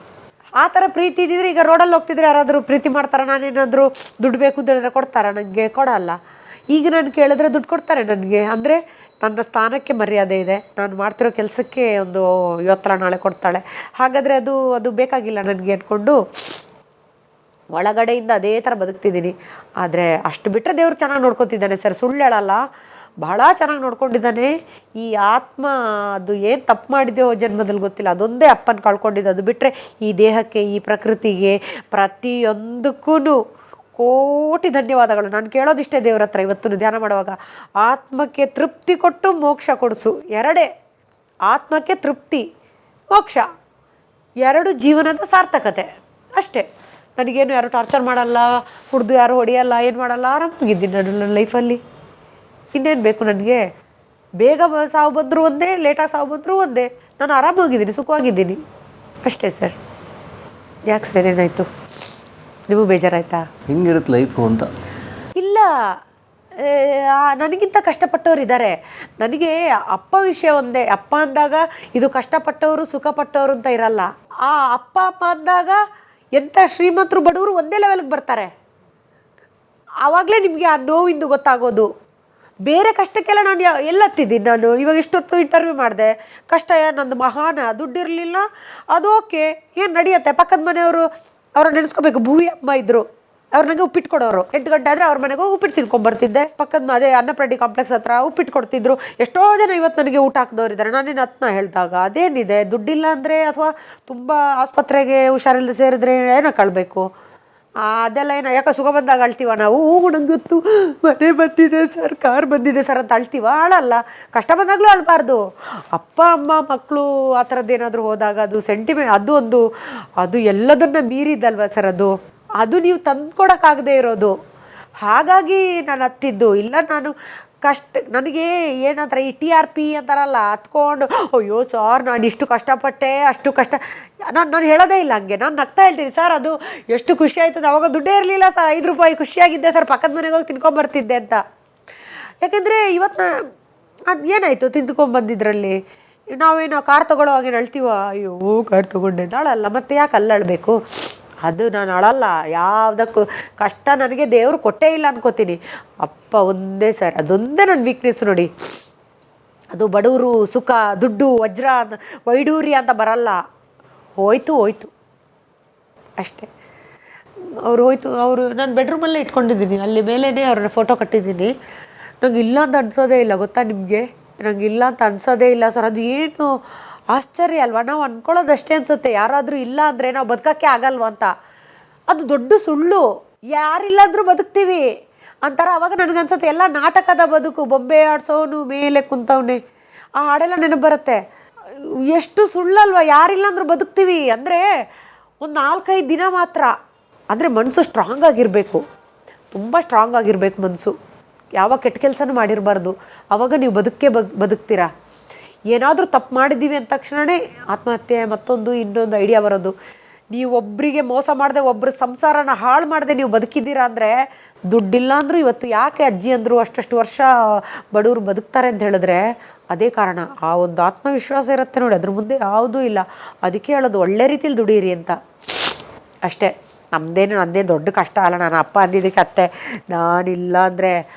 ಆ ಥರ ಪ್ರೀತಿ ಇದ್ದಿದ್ರೆ ಈಗ ರೋಡಲ್ಲಿ ಹೋಗ್ತಿದ್ರೆ ಯಾರಾದರೂ ಪ್ರೀತಿ ಮಾಡ್ತಾರೆ, ನಾನೇನಾದರೂ ದುಡ್ಡು ಬೇಕು ಅಂತ ಹೇಳಿದ್ರೆ ಕೊಡ್ತಾರೆ? ನನಗೆ ಕೊಡಲ್ಲ. ಈಗ ನಾನು ಕೇಳಿದ್ರೆ ದುಡ್ಡು ಕೊಡ್ತಾರೆ ನನಗೆ. ಅಂದರೆ ನನ್ನ ಸ್ಥಾನಕ್ಕೆ ಮರ್ಯಾದೆ ಇದೆ, ನಾನು ಮಾಡ್ತಿರೋ ಕೆಲಸಕ್ಕೆ ಒಂದು ಇವತ್ತರ ನಾಳೆ ಕೊಡ್ತಾಳೆ. ಹಾಗಾದರೆ ಅದು ಬೇಕಾಗಿಲ್ಲ ನನಗೆ ಅಂದ್ಕೊಂಡು ಒಳಗಡೆಯಿಂದ ಅದೇ ಥರ ಬದುಕ್ತಿದ್ದೀನಿ. ಆದರೆ ಅಷ್ಟು ಬಿಟ್ಟರೆ ದೇವರು ಚೆನ್ನಾಗಿ ನೋಡ್ಕೊತಿದ್ದಾನೆ ಸರ್, ಸುಳ್ಳು ಹೇಳಲ್ಲ, ಬಹಳ ಚೆನ್ನಾಗಿ ನೋಡ್ಕೊಂಡಿದ್ದಾನೆ. ಈ ಆತ್ಮ ಅದು ಏನು ತಪ್ಪು ಮಾಡಿದೆಯೋ ಜನ್ಮದಲ್ಲಿ ಗೊತ್ತಿಲ್ಲ, ಅದೊಂದೇ ಅಪ್ಪನ ಕಳ್ಕೊಂಡಿದ್ದು. ಅದು ಬಿಟ್ಟರೆ ಈ ದೇಹಕ್ಕೆ, ಈ ಪ್ರಕೃತಿಗೆ, ಪ್ರತಿಯೊಂದಕ್ಕೂ ಕೋಟಿ ಧನ್ಯವಾದಗಳು. ನಾನು ಕೇಳೋದಿಷ್ಟೇ ದೇವ್ರ ಹತ್ರ ಇವತ್ತು ಧ್ಯಾನ ಮಾಡುವಾಗ, ಆತ್ಮಕ್ಕೆ ತೃಪ್ತಿ ಕೊಟ್ಟು ಮೋಕ್ಷ ಕೊಡಿಸು. ಎರಡೇ, ಆತ್ಮಕ್ಕೆ ತೃಪ್ತಿ, ಮೋಕ್ಷ, 2 ಜೀವನದ ಸಾರ್ಥಕತೆ ಅಷ್ಟೇ. ನನಗೇನು ಯಾರು ಟಾರ್ಚರ್ ಮಾಡಲ್ಲ, ಕುಡ್ದು ಯಾರು ಹೊಡೆಯಲ್ಲ, ಏನು ಮಾಡಲ್ಲ, ಆರಾಮಾಗಿದ್ದೀನಿ ನನ್ನ ಲೈಫಲ್ಲಿ. ಇನ್ನೇನು ಬೇಕು ನನಗೆ? ಬೇಗ ಸಾವು ಬಂದರೂ ಒಂದೇ, ಲೇಟಾಗಿ ಸಾವು ಬಂದರೂ ಒಂದೇ. ನಾನು ಆರಾಮಾಗಿದ್ದೀನಿ, ಸುಖವಾಗಿದ್ದೀನಿ ಅಷ್ಟೇ ಸರ್. ಯಾಕೆ ಸರ್, ಏನಾಯಿತು? ನಿಮಗೆ ಬೇಜಾರಾಯ್ತಾ? ಹಿಂಗಿರುತ್ತೆ ಲೈಫು ಅಂತ? ಇಲ್ಲ, ನನಗಿಂತ ಕಷ್ಟಪಟ್ಟವ್ರು ಇದ್ದಾರೆ. ನನಗೆ ಅಪ್ಪ ವಿಷಯ ಒಂದೇ. ಅಪ್ಪ ಅಂದಾಗ ಇದು ಕಷ್ಟಪಟ್ಟವರು, ಸುಖಪಟ್ಟವರು ಅಂತ ಇರಲ್ಲ. ಆ ಅಪ್ಪ ಅಮ್ಮ ಅಂದಾಗ ಎಂಥ ಶ್ರೀಮಂತರು ಬಡವರು ಒಂದೇ ಲೆವೆಲ್ಗೆ ಬರ್ತಾರೆ. ಆವಾಗಲೇ ನಿಮಗೆ ಆ ನೋವಿಂದು ಗೊತ್ತಾಗೋದು. ಬೇರೆ ಕಷ್ಟಕ್ಕೆಲ್ಲ ನಾನು ಎಲ್ಲತ್ತಿದ್ದೀನಿ ನಾನು. ಇವಾಗ ಇಷ್ಟೊತ್ತು ಇಂಟರ್ವ್ಯೂ ಮಾಡಿದೆ, ಕಷ್ಟ ನಂದು ಮಹಾನ, ದುಡ್ಡಿರಲಿಲ್ಲ, ಅದು ಓಕೆ, ಏನು ನಡೆಯುತ್ತೆ. ಪಕ್ಕದ ಮನೆಯವರು ಅವ್ರ ನೆನೆಸ್ಕೋಬೇಕು, ಭೂವಿ ಅಮ್ಮ ಇದ್ರು, ಅವ್ರು ನನಗೆ ಉಪ್ಪಿಟ್ಟು ಕೊಡೋರು. 8 ಗಂಟೆ ಆದರೆ ಅವ್ರ ಮನೆಗೆ ಉಪ್ಪಿಟ್ಟು ತಿನ್ಕೊಂಬರ್ತಿದ್ದೆ. ಪಕ್ಕದ ಅದೇ ಅನ್ನಪ್ರಡಿ ಕಾಂಪ್ಲೆಕ್ಸ್ ಹತ್ರ ಉಪ್ಪಿಟ್ಟು ಕೊಡ್ತಿದ್ರು. ಎಷ್ಟೋ ಜನ ಇವತ್ತು ನನಗೆ ಊಟ ಹಾಕಿದವ್ರಿದ್ದಾರೆ. ನಾನೇನು ಹತ್ನ ಹೇಳಿದಾಗ ಅದೇನಿದೆ, ದುಡ್ಡಿಲ್ಲ ಅಂದರೆ ಅಥವಾ ತುಂಬ ಆಸ್ಪತ್ರೆಗೆ ಹುಷಾರಿಲ್ಲದೆ ಸೇರಿದ್ರೆ ಏನೋ ಕಳ್ಬೇಕು, ಅದೆಲ್ಲ ಏನೋ ಯಾಕೆ ಸುಖ ಬಂದಾಗ ಅಳ್ತೀವ ನಾವು. ನಂಗೆ ಗೊತ್ತು ಮನೆ ಬಂದಿದೆ ಸರ್, ಕಾರ್ ಬಂದಿದೆ ಸರ್ ಅಂತ ಅಳ್ತೀವ, ಅಳಲ್ಲ. ಕಷ್ಟ ಬಂದಾಗಲೂ ಅಳ್ಬಾರ್ದು. ಅಪ್ಪ ಅಮ್ಮ ಮಕ್ಕಳು ಆ ಥರದ್ದು ಏನಾದರೂ ಹೋದಾಗ ಅದು ಸೆಂಟಿಮೆಂಟ್, ಅದು ಎಲ್ಲದನ್ನ ಮೀರಿದ್ದಲ್ವ ಸರ್. ಅದು ನೀವು ತಂದ್ಕೊಡೋಕ್ಕಾಗದೇ ಇರೋದು. ಹಾಗಾಗಿ ನಾನು ಹತ್ತಿದ್ದು. ಇಲ್ಲ ನಾನು ನನಗೆ ಏನಂತಾರೆ ಈ TRP ಅಂತಾರಲ್ಲ, ಹತ್ಕೊಂಡು ಅಯ್ಯೋ ಸರ್ ನಾನು ಇಷ್ಟು ಕಷ್ಟಪಟ್ಟೆ, ಅಷ್ಟು ಕಷ್ಟ ನಾನು ಹೇಳೋದೇ ಇಲ್ಲ ಹಂಗೆ. ನಾನು ನಗ್ತಾ ಹೇಳ್ತೀನಿ ಸರ್, ಅದು ಎಷ್ಟು ಖುಷಿ ಆಯ್ತದೆ. ಅವಾಗ ದುಡ್ಡೇ ಇರಲಿಲ್ಲ ಸರ್, 5 ರೂಪಾಯಿ ಖುಷಿಯಾಗಿದ್ದೆ ಸರ್, ಪಕ್ಕದ ಮನೆಗೆ ಹೋಗಿ ತಿನ್ಕೊಂಬರ್ತಿದ್ದೆ ಅಂತ. ಯಾಕೆಂದರೆ ಇವತ್ತು ಅದು ಏನಾಯಿತು ತಿಂದ್ಕೊಂಬಂದಿದ್ರಲ್ಲಿ. ನಾವೇನೋ ಕಾರ್ ತೊಗೊಳ್ಳೋವಾಗ ಅಳ್ತೀವ, ಅಯ್ಯೋ ಕಾರ್ ತೊಗೊಂಡೆ ಅಳಲ್ಲ. ಮತ್ತೆ ಯಾಕೆ ಅಲ್ಲಳ್ಬೇಕು? ಅದು ನಾನು ಅಳಲ್ಲ ಯಾವುದಕ್ಕೂ. ಕಷ್ಟ ನನಗೆ ದೇವರು ಕೊಟ್ಟೇ ಇಲ್ಲ ಅನ್ಕೋತೀನಿ. ಅಪ್ಪ ಒಂದೇ ಸರ್, ಅದೊಂದೇ ನನ್ನ ವೀಕ್ನೆಸ್ ನೋಡಿ. ಅದು ಬಡವರು ಸುಖ, ದುಡ್ಡು, ವಜ್ರ, ವೈಡೂರ್ಯ ಅಂತ ಬರಲ್ಲ. ಹೋಯ್ತು ಅಷ್ಟೇ. ಅವರು ನಾನು ಬೆಡ್ರೂಮಲ್ಲೇ ಇಟ್ಕೊಂಡಿದ್ದೀನಿ, ಅಲ್ಲಿ ಮೇಲೇ ಅವ್ರನ್ನ ಫೋಟೋ ಕಟ್ಟಿದ್ದೀನಿ. ನಂಗೆ ಇಲ್ಲ ಅಂತ ಅನ್ಸೋದೇ ಇಲ್ಲ, ಗೊತ್ತಾ ನಿಮಗೆ? ನಂಗೆ ಇಲ್ಲ ಅಂತ ಅನ್ಸೋದೇ ಇಲ್ಲ ಸರ್. ಅದು ಏನು ಆಶ್ಚರ್ಯ ಅಲ್ವಾ? ನಾವು ಅನ್ಕೊಳ್ಳೋದಷ್ಟೇ ಅನ್ಸುತ್ತೆ, ಯಾರಾದರೂ ಇಲ್ಲ ಅಂದರೆ ನಾವು ಬದುಕೋಕ್ಕೆ ಆಗಲ್ವ ಅಂತ. ಅದು ದೊಡ್ಡ ಸುಳ್ಳು. ಯಾರಿಲ್ಲಾಂದ್ರೂ ಬದುಕ್ತೀವಿ ಅಂತಾರೆ. ಅವಾಗ ನನಗನ್ಸುತ್ತೆ ಎಲ್ಲ ನಾಟಕದ ಬದುಕು, ಬೊಂಬೆ ಆಡ್ಸೋನು ಮೇಲೆ ಕುಂತವನೇ, ಆ ಹಾಡೆಲ್ಲ ನೆನಪು ಬರುತ್ತೆ. ಎಷ್ಟು ಸುಳ್ಳಲ್ವ? ಯಾರಿಲ್ಲಾಂದ್ರೂ ಬದುಕ್ತೀವಿ ಅಂದರೆ ಒಂದು 4-5 ದಿನ ಮಾತ್ರ. ಅಂದರೆ ಮನಸ್ಸು ಸ್ಟ್ರಾಂಗ್ ಆಗಿರಬೇಕು, ತುಂಬ ಸ್ಟ್ರಾಂಗ್ ಆಗಿರಬೇಕು ಮನಸ್ಸು. ಯಾವ ಕೆಟ್ಟ ಕೆಲಸನೂ ಮಾಡಿರಬಾರ್ದು. ಆವಾಗ ನೀವು ಬದುಕ್ತೀರಾ. ಏನಾದರೂ ತಪ್ಪು ಮಾಡಿದ್ದೀವಿ ಅಂದ ತಕ್ಷಣವೇ ಆತ್ಮಹತ್ಯೆ, ಮತ್ತೊಂದು ಇನ್ನೊಂದು ಐಡಿಯಾ ಬರೋದು. ನೀವು ಒಬ್ಬರಿಗೆ ಮೋಸ ಮಾಡದೆ, ಒಬ್ಬರ ಸಂಸಾರನ ಹಾಳು ಮಾಡದೆ ನೀವು ಬದುಕಿದ್ದೀರಾ ಅಂದರೆ, ದುಡ್ಡಿಲ್ಲ ಅಂದರೂ ಇವತ್ತು ಯಾಕೆ ಅಜ್ಜಿ ಅಂದರು ಅಷ್ಟು ವರ್ಷ ಬಡವರು ಬದುಕ್ತಾರೆ ಅಂತ ಹೇಳಿದ್ರೆ ಅದೇ ಕಾರಣ. ಆ ಒಂದು ಆತ್ಮವಿಶ್ವಾಸ ಇರುತ್ತೆ ನೋಡಿ, ಅದ್ರ ಮುಂದೆ ಯಾವುದೂ ಇಲ್ಲ. ಅದಕ್ಕೆ ಹೇಳೋದು ಒಳ್ಳೆ ರೀತಿಲಿ ದುಡೀರಿ ಅಂತ ಅಷ್ಟೇ. ನಂದೇ ದೊಡ್ಡ ಕಷ್ಟ ಅಲ್ಲ. ನಾನು ಅಪ್ಪ ಅಂದಿದ್ದಕ್ಕೆ ಅತ್ತೆ, ನಾನಿಲ್ಲ ಅಂದರೆ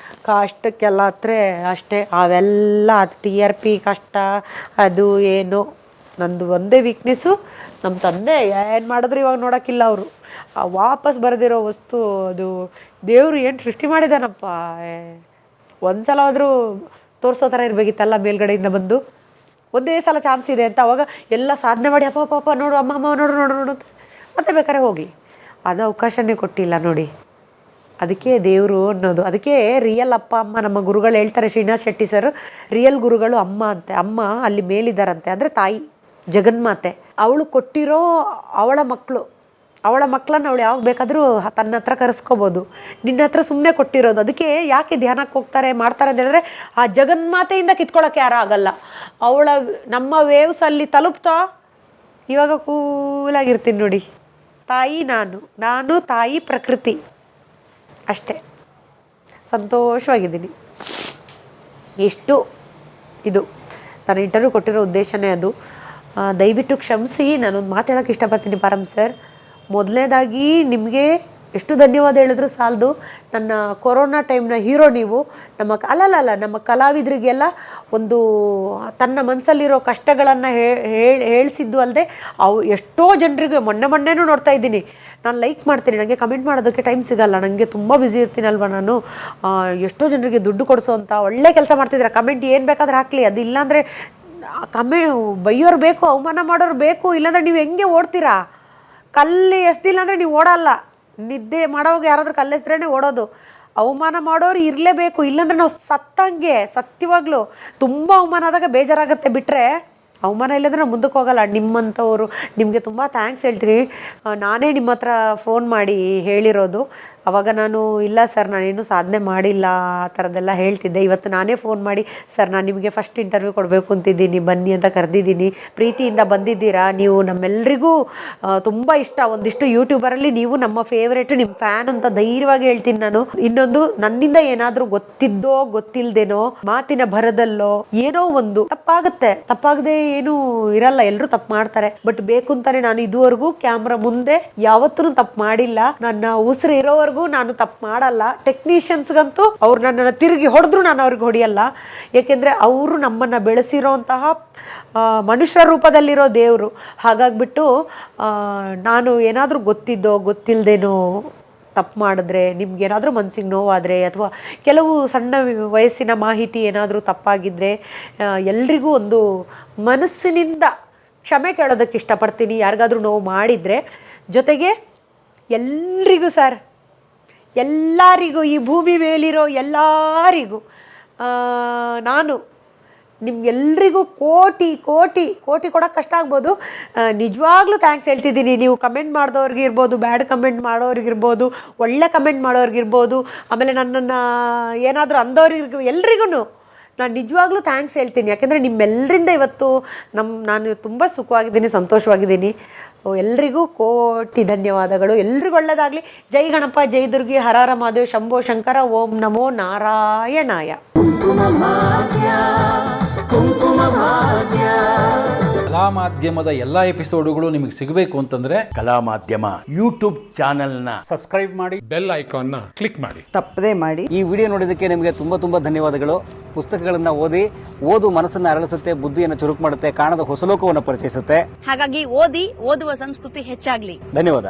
ಕಷ್ಟಕ್ಕೆಲ್ಲ ಹತ್ರ ಅಷ್ಟೇ. ಅವೆಲ್ಲ TRP ಕಷ್ಟ ಅದು ಏನು. ನಂದು ಒಂದೇ ವೀಕ್ನೆಸ್ಸು, ನಮ್ಮ ತಂದೆ ಏನು ಮಾಡಿದ್ರು ಇವಾಗ ನೋಡೋಕ್ಕಿಲ್ಲ. ಅವರು ವಾಪಸ್ ಬರೆದಿರೋ ವಸ್ತು, ಅದು ದೇವರು ಏನು ಸೃಷ್ಟಿ ಮಾಡಿದಾನಪ್ಪ. ಒಂದು ಸಲ ಆದರೂ ತೋರಿಸೋ ಥರ ಇರಬೇಕಿತ್ತಲ್ಲ ಮೇಲ್ಗಡೆಯಿಂದ ಬಂದು. ಒಂದೇ ಸಲ ಚಾನ್ಸ್ ಇದೆ ಅಂತ ಅವಾಗ ಎಲ್ಲ ಸಾಧನೆ ಮಾಡಿ ಅಪ್ಪ ನೋಡು, ಅಮ್ಮ ನೋಡು ಮತ್ತೆ ಬೇಕಾದ್ರೆ ಹೋಗಲಿ. ಅದು ಅವಕಾಶನೇ ಕೊಟ್ಟಿಲ್ಲ ನೋಡಿ. ಅದಕ್ಕೆ ದೇವರು ಅನ್ನೋದು. ಅದಕ್ಕೆ ರಿಯಲ್ ಅಪ್ಪ ಅಮ್ಮ, ನಮ್ಮ ಗುರುಗಳು ಹೇಳ್ತಾರೆ, ಶ್ರೀನಾಥ್ ಶೆಟ್ಟಿ ಸರ್, ರಿಯಲ್ ಗುರುಗಳು ಅಮ್ಮ ಅಂತೆ. ಅಮ್ಮ ಅಲ್ಲಿ ಮೇಲಿದ್ದಾರಂತೆ, ಅಂದರೆ ತಾಯಿ ಜಗನ್ಮಾತೆ. ಅವಳು ಕೊಟ್ಟಿರೋ ಅವಳ ಮಕ್ಕಳನ್ನ ಅವಳು ಯಾವಾಗ ಬೇಕಾದರೂ ತನ್ನ ಹತ್ರ ಕರೆಸ್ಕೋಬೋದು. ನಿನ್ನ ಹತ್ರ ಸುಮ್ಮನೆ ಕೊಟ್ಟಿರೋದು. ಅದಕ್ಕೆ ಯಾಕೆ ಧ್ಯಾನಕ್ಕೆ ಹೋಗ್ತಾರೆ ಮಾಡ್ತಾರೆ ಅಂತ ಹೇಳಿದ್ರೆ, ಆ ಜಗನ್ಮಾತೆಯಿಂದ ಕಿತ್ಕೊಳ್ಳೋಕೆ ಯಾರೂ ಆಗಲ್ಲ. ನಮ್ಮ ವೇವ್ಸಲ್ಲಿ ತಲುಪ್ತಾ ಇವಾಗ ಕೂಲಾಗಿರ್ತೀನಿ ನೋಡಿ. ತಾಯಿ ನಾನು ತಾಯಿ ಪ್ರಕೃತಿ ಅಷ್ಟೇ. ಸಂತೋಷವಾಗಿದ್ದೀನಿ. ಎಷ್ಟು ಇದು ನಾನು ಇಂಟರ್ವ್ಯೂ ಕೊಟ್ಟಿರೋ ಉದ್ದೇಶನೇ ಅದು. ದಯವಿಟ್ಟು ಕ್ಷಮಿಸಿ. ನಾನೊಂದು ಮಾತು ಹೇಳೋಕ್ಕೆ ಇಷ್ಟಪಡ್ತೀನಿ ಪಾರಮ್ ಸರ್. ಮೊದಲನೇದಾಗಿ ನಿಮಗೆ ಎಷ್ಟು ಧನ್ಯವಾದ ಹೇಳಿದ್ರು ಸಾಲದು. ನನ್ನ ಕೊರೋನಾ ಟೈಮ್ನ ಹೀರೋ ನೀವು. ನಮ್ಮ ಕಲಾವಿದರಿಗೆಲ್ಲ ಒಂದು ತನ್ನ ಮನಸ್ಸಲ್ಲಿರೋ ಕಷ್ಟಗಳನ್ನು ಹೇಳಿಸಿದ್ದು ಅಲ್ಲದೆ ಎಷ್ಟೋ ಜನರಿಗೆ ಮೊನ್ನೆನೂ ನೋಡ್ತಾ ಇದ್ದೀನಿ. ನಾನು ಲೈಕ್ ಮಾಡ್ತೀನಿ, ನನಗೆ ಕಮೆಂಟ್ ಮಾಡೋದಕ್ಕೆ ಟೈಮ್ ಸಿಗಲ್ಲ, ನನಗೆ ತುಂಬ ಬ್ಯುಸಿ ಇರ್ತೀನಲ್ವ ನಾನು. ಎಷ್ಟೋ ಜನರಿಗೆ ದುಡ್ಡು ಕೊಡಿಸೋ ಒಳ್ಳೆ ಕೆಲಸ ಮಾಡ್ತಿದ್ದೀರಾ. ಕಮೆಂಟ್ ಏನು ಬೇಕಾದ್ರೆ ಹಾಕಲಿ, ಅದು ಇಲ್ಲಾಂದರೆ ಬೈಯೋರು ಬೇಕು, ಅವಮಾನ ಮಾಡೋರು ಬೇಕು. ಇಲ್ಲಾಂದರೆ ನೀವು ಹೆಂಗೆ ಓಡ್ತೀರಾ? ಕಲ್ಲು ಎಸ್ದಿಲ್ಲ ಅಂದರೆ ನೀವು ಓಡಲ್ಲ. ನಿದ್ದೆ ಮಾಡೋವಾಗ ಯಾರಾದ್ರೂ ಕಲ್ಲೆಸ್ದ್ರೇ ಓಡೋದು. ಅವಮಾನ ಮಾಡೋರು ಇರಲೇಬೇಕು, ಇಲ್ಲಾಂದ್ರೆ ನಾವು ಸತ್ತಂಗೆ. ಸತ್ಯವಾಗ್ಲೂ ತುಂಬ ಅವಮಾನ ಆದಾಗ ಬೇಜಾರಾಗುತ್ತೆ. ಬಿಟ್ಟರೆ ಅವಮಾನ ಇಲ್ಲಂದ್ರೆ ನಾವು ಮುಂದಕ್ಕೆ ಹೋಗಲ್ಲ. ನಿಮ್ಮಂಥವ್ರು, ನಿಮಗೆ ತುಂಬ ಥ್ಯಾಂಕ್ಸ್ ಹೇಳ್ತೀನಿ. ನಾನೇ ನಿಮ್ಮ ಹತ್ರ ಫೋನ್ ಮಾಡಿ ಹೇಳಿರೋದು. ಅವಾಗ ನಾನು ಇಲ್ಲ ಸರ್ ನಾನೇನು ಸಾಧನೆ ಮಾಡಿಲ್ಲ ಆ ಥರದ್ದೆಲ್ಲ ಹೇಳ್ತಿದ್ದೆ. ಇವತ್ತು ನಾನೇ ಫೋನ್ ಮಾಡಿ, ಸರ್ ನಾನು ನಿಮಗೆ ಫಸ್ಟ್ ಇಂಟರ್ವ್ಯೂ ಕೊಡಬೇಕು ಅಂತಿದ್ದೀನಿ, ಬನ್ನಿ ಅಂತ ಕರೆದಿದ್ದೀನಿ. ಪ್ರೀತಿಯಿಂದ ಬಂದಿದ್ದೀರಾ. ನೀವು ನಮ್ಮೆಲ್ಲರಿಗೂ ತುಂಬ ಇಷ್ಟ. ಒಂದಿಷ್ಟು ಯೂಟ್ಯೂಬರಲ್ಲಿ ನೀವು ನಮ್ಮ ಫೇವ್ರೇಟು, ನಿಮ್ಮ ಫ್ಯಾನ್ ಅಂತ ಧೈರ್ಯವಾಗಿ ಹೇಳ್ತೀನಿ ನಾನು. ಇನ್ನೊಂದು, ನನ್ನಿಂದ ಏನಾದರೂ ಗೊತ್ತಿದ್ದೋ ಗೊತ್ತಿಲ್ದೇನೋ ಮಾತಿನ ಭರದಲ್ಲೋ ಏನೋ ಒಂದು ತಪ್ಪಾಗದೆ ಏನು ಇರಲ್ಲ, ಎಲ್ಲರೂ ತಪ್ಪು ಮಾಡ್ತಾರೆ. ಬಟ್ ಬೇಕು ಅಂತಾನೆ ನಾನು ಇದುವರೆಗೂ ಕ್ಯಾಮ್ರಾ ಮುಂದೆ ಯಾವತ್ತೂ ತಪ್ಪು ಮಾಡಿಲ್ಲ. ನನ್ನ ಉಸಿರು ಇರೋವರೆಗೂ ಇಲ್ಲಿವರೆಗೂ ನಾನು ತಪ್ಪು ಮಾಡಲ್ಲ. ಟೆಕ್ನಿಷಿಯನ್ಸ್ಗಂತೂ ಅವ್ರು ನನ್ನನ್ನು ತಿರುಗಿ ಹೊಡೆದ್ರು ನಾನು ಅವ್ರಿಗೆ ಹೊಡೆಯಲ್ಲ. ಏಕೆಂದರೆ ಅವರು ನಮ್ಮನ್ನು ಬೆಳೆಸಿರೋಂತಹ ಮನುಷ್ಯ ರೂಪದಲ್ಲಿರೋ ದೇವರು. ಹಾಗಾಗ್ಬಿಟ್ಟು ನಾನು ಏನಾದರೂ ಗೊತ್ತಿದ್ದೋ ಗೊತ್ತಿಲ್ಲದೇನೋ ತಪ್ಪು ಮಾಡಿದ್ರೆ, ನಿಮ್ಗೇನಾದರೂ ಮನಸ್ಸಿಗೆ ನೋವಾದರೆ, ಅಥವಾ ಕೆಲವು ಸಣ್ಣ ವಯಸ್ಸಿನ ಮಾಹಿತಿ ಏನಾದರೂ ತಪ್ಪಾಗಿದ್ದರೆ ಎಲ್ರಿಗೂ ಒಂದು ಮನಸ್ಸಿನಿಂದ ಕ್ಷಮೆ ಕೇಳೋದಕ್ಕೆ ಇಷ್ಟಪಡ್ತೀನಿ, ಯಾರಿಗಾದ್ರೂ ನೋವು ಮಾಡಿದರೆ. ಜೊತೆಗೆ ಎಲ್ರಿಗೂ ಸರ್, ಎಲ್ಲರಿಗೂ, ಈ ಭೂಮಿ ಮೇಲಿರೋ ಎಲ್ಲರಿಗೂ ನಾನು ನಿಮ್ಗೆಲ್ರಿಗೂ ಕೋಟಿ ಕೋಟಿ ಕೋಟಿ ಕೊಡೋಕ್ಕೆ ಕಷ್ಟ ಆಗ್ಬೋದು, ನಿಜವಾಗ್ಲೂ ಥ್ಯಾಂಕ್ಸ್ ಹೇಳ್ತಿದ್ದೀನಿ. ನೀವು ಕಮೆಂಟ್ ಮಾಡಿದವ್ರಿಗಿರ್ಬೋದು, ಬ್ಯಾಡ್ ಕಮೆಂಟ್ ಮಾಡೋರಿಗಿರ್ಬೋದು, ಒಳ್ಳೆ ಕಮೆಂಟ್ ಮಾಡೋರಿಗಿರ್ಬೋದು, ಆಮೇಲೆ ನನ್ನನ್ನು ಏನಾದರೂ ಅಂದವ್ರಿಗೆ ಎಲ್ರಿಗೂ ನಾನು ನಿಜವಾಗ್ಲೂ ಥ್ಯಾಂಕ್ಸ್ ಹೇಳ್ತೀನಿ. ಯಾಕೆಂದರೆ ನಿಮ್ಮೆಲ್ಲರಿಂದ ಇವತ್ತು ನಾನು ತುಂಬ ಸುಖವಾಗಿದ್ದೀನಿ, ಸಂತೋಷವಾಗಿದ್ದೀನಿ. ಎಲ್ರಿಗೂ ಕೋಟಿ ಧನ್ಯವಾದಗಳು. ಎಲ್ರಿಗೂ ಒಳ್ಳೆಯದಾಗಲಿ. ಜೈ ಗಣಪ, ಜೈ ದುರ್ಗಿ, ಹರಹರ ಮಹಾದೇವ್, ಶಂಭೋ ಶಂಕರ, ಓಂ ನಮೋ ನಾರಾಯಣಾಯ. ಕಲಾ ಮಾಧ್ಯಮದ ಎಲ್ಲ ಎಪಿಸೋಡುಗಳು ನಿಮಗೆ ಸಿಗಬೇಕು ಅಂತಂದ್ರೆ ಕಲಾ ಮಾಧ್ಯಮ ಯೂಟ್ಯೂಬ್ ಚಾನೆಲ್ನ ಸಬ್ಸ್ಕ್ರೈಬ್ ಮಾಡಿ, ಬೆಲ್ ಐಕಾನ್ನ ಕ್ಲಿಕ್ ಮಾಡಿ. ತಪ್ಪದೇ ಮಾಡಿ. ಈ ವಿಡಿಯೋ ನೋಡಿದ್ದಕ್ಕೆ ನಿಮಗೆ ತುಂಬ ಧನ್ಯವಾದಗಳು. ಪುಸ್ತಕಗಳನ್ನು ಓದು ಮನಸ್ಸನ್ನು ಅರಳಿಸುತ್ತೆ, ಬುದ್ಧಿಯನ್ನು ಚುರುಕು ಮಾಡುತ್ತೆ, ಕಾಣದ ಹೊಸ ಲೋಕವನ್ನು ಪರಿಚಯಿಸುತ್ತೆ. ಹಾಗಾಗಿ ಓದುವ ಸಂಸ್ಕೃತಿ ಹೆಚ್ಚಾಗ್ಲಿ. ಧನ್ಯವಾದ.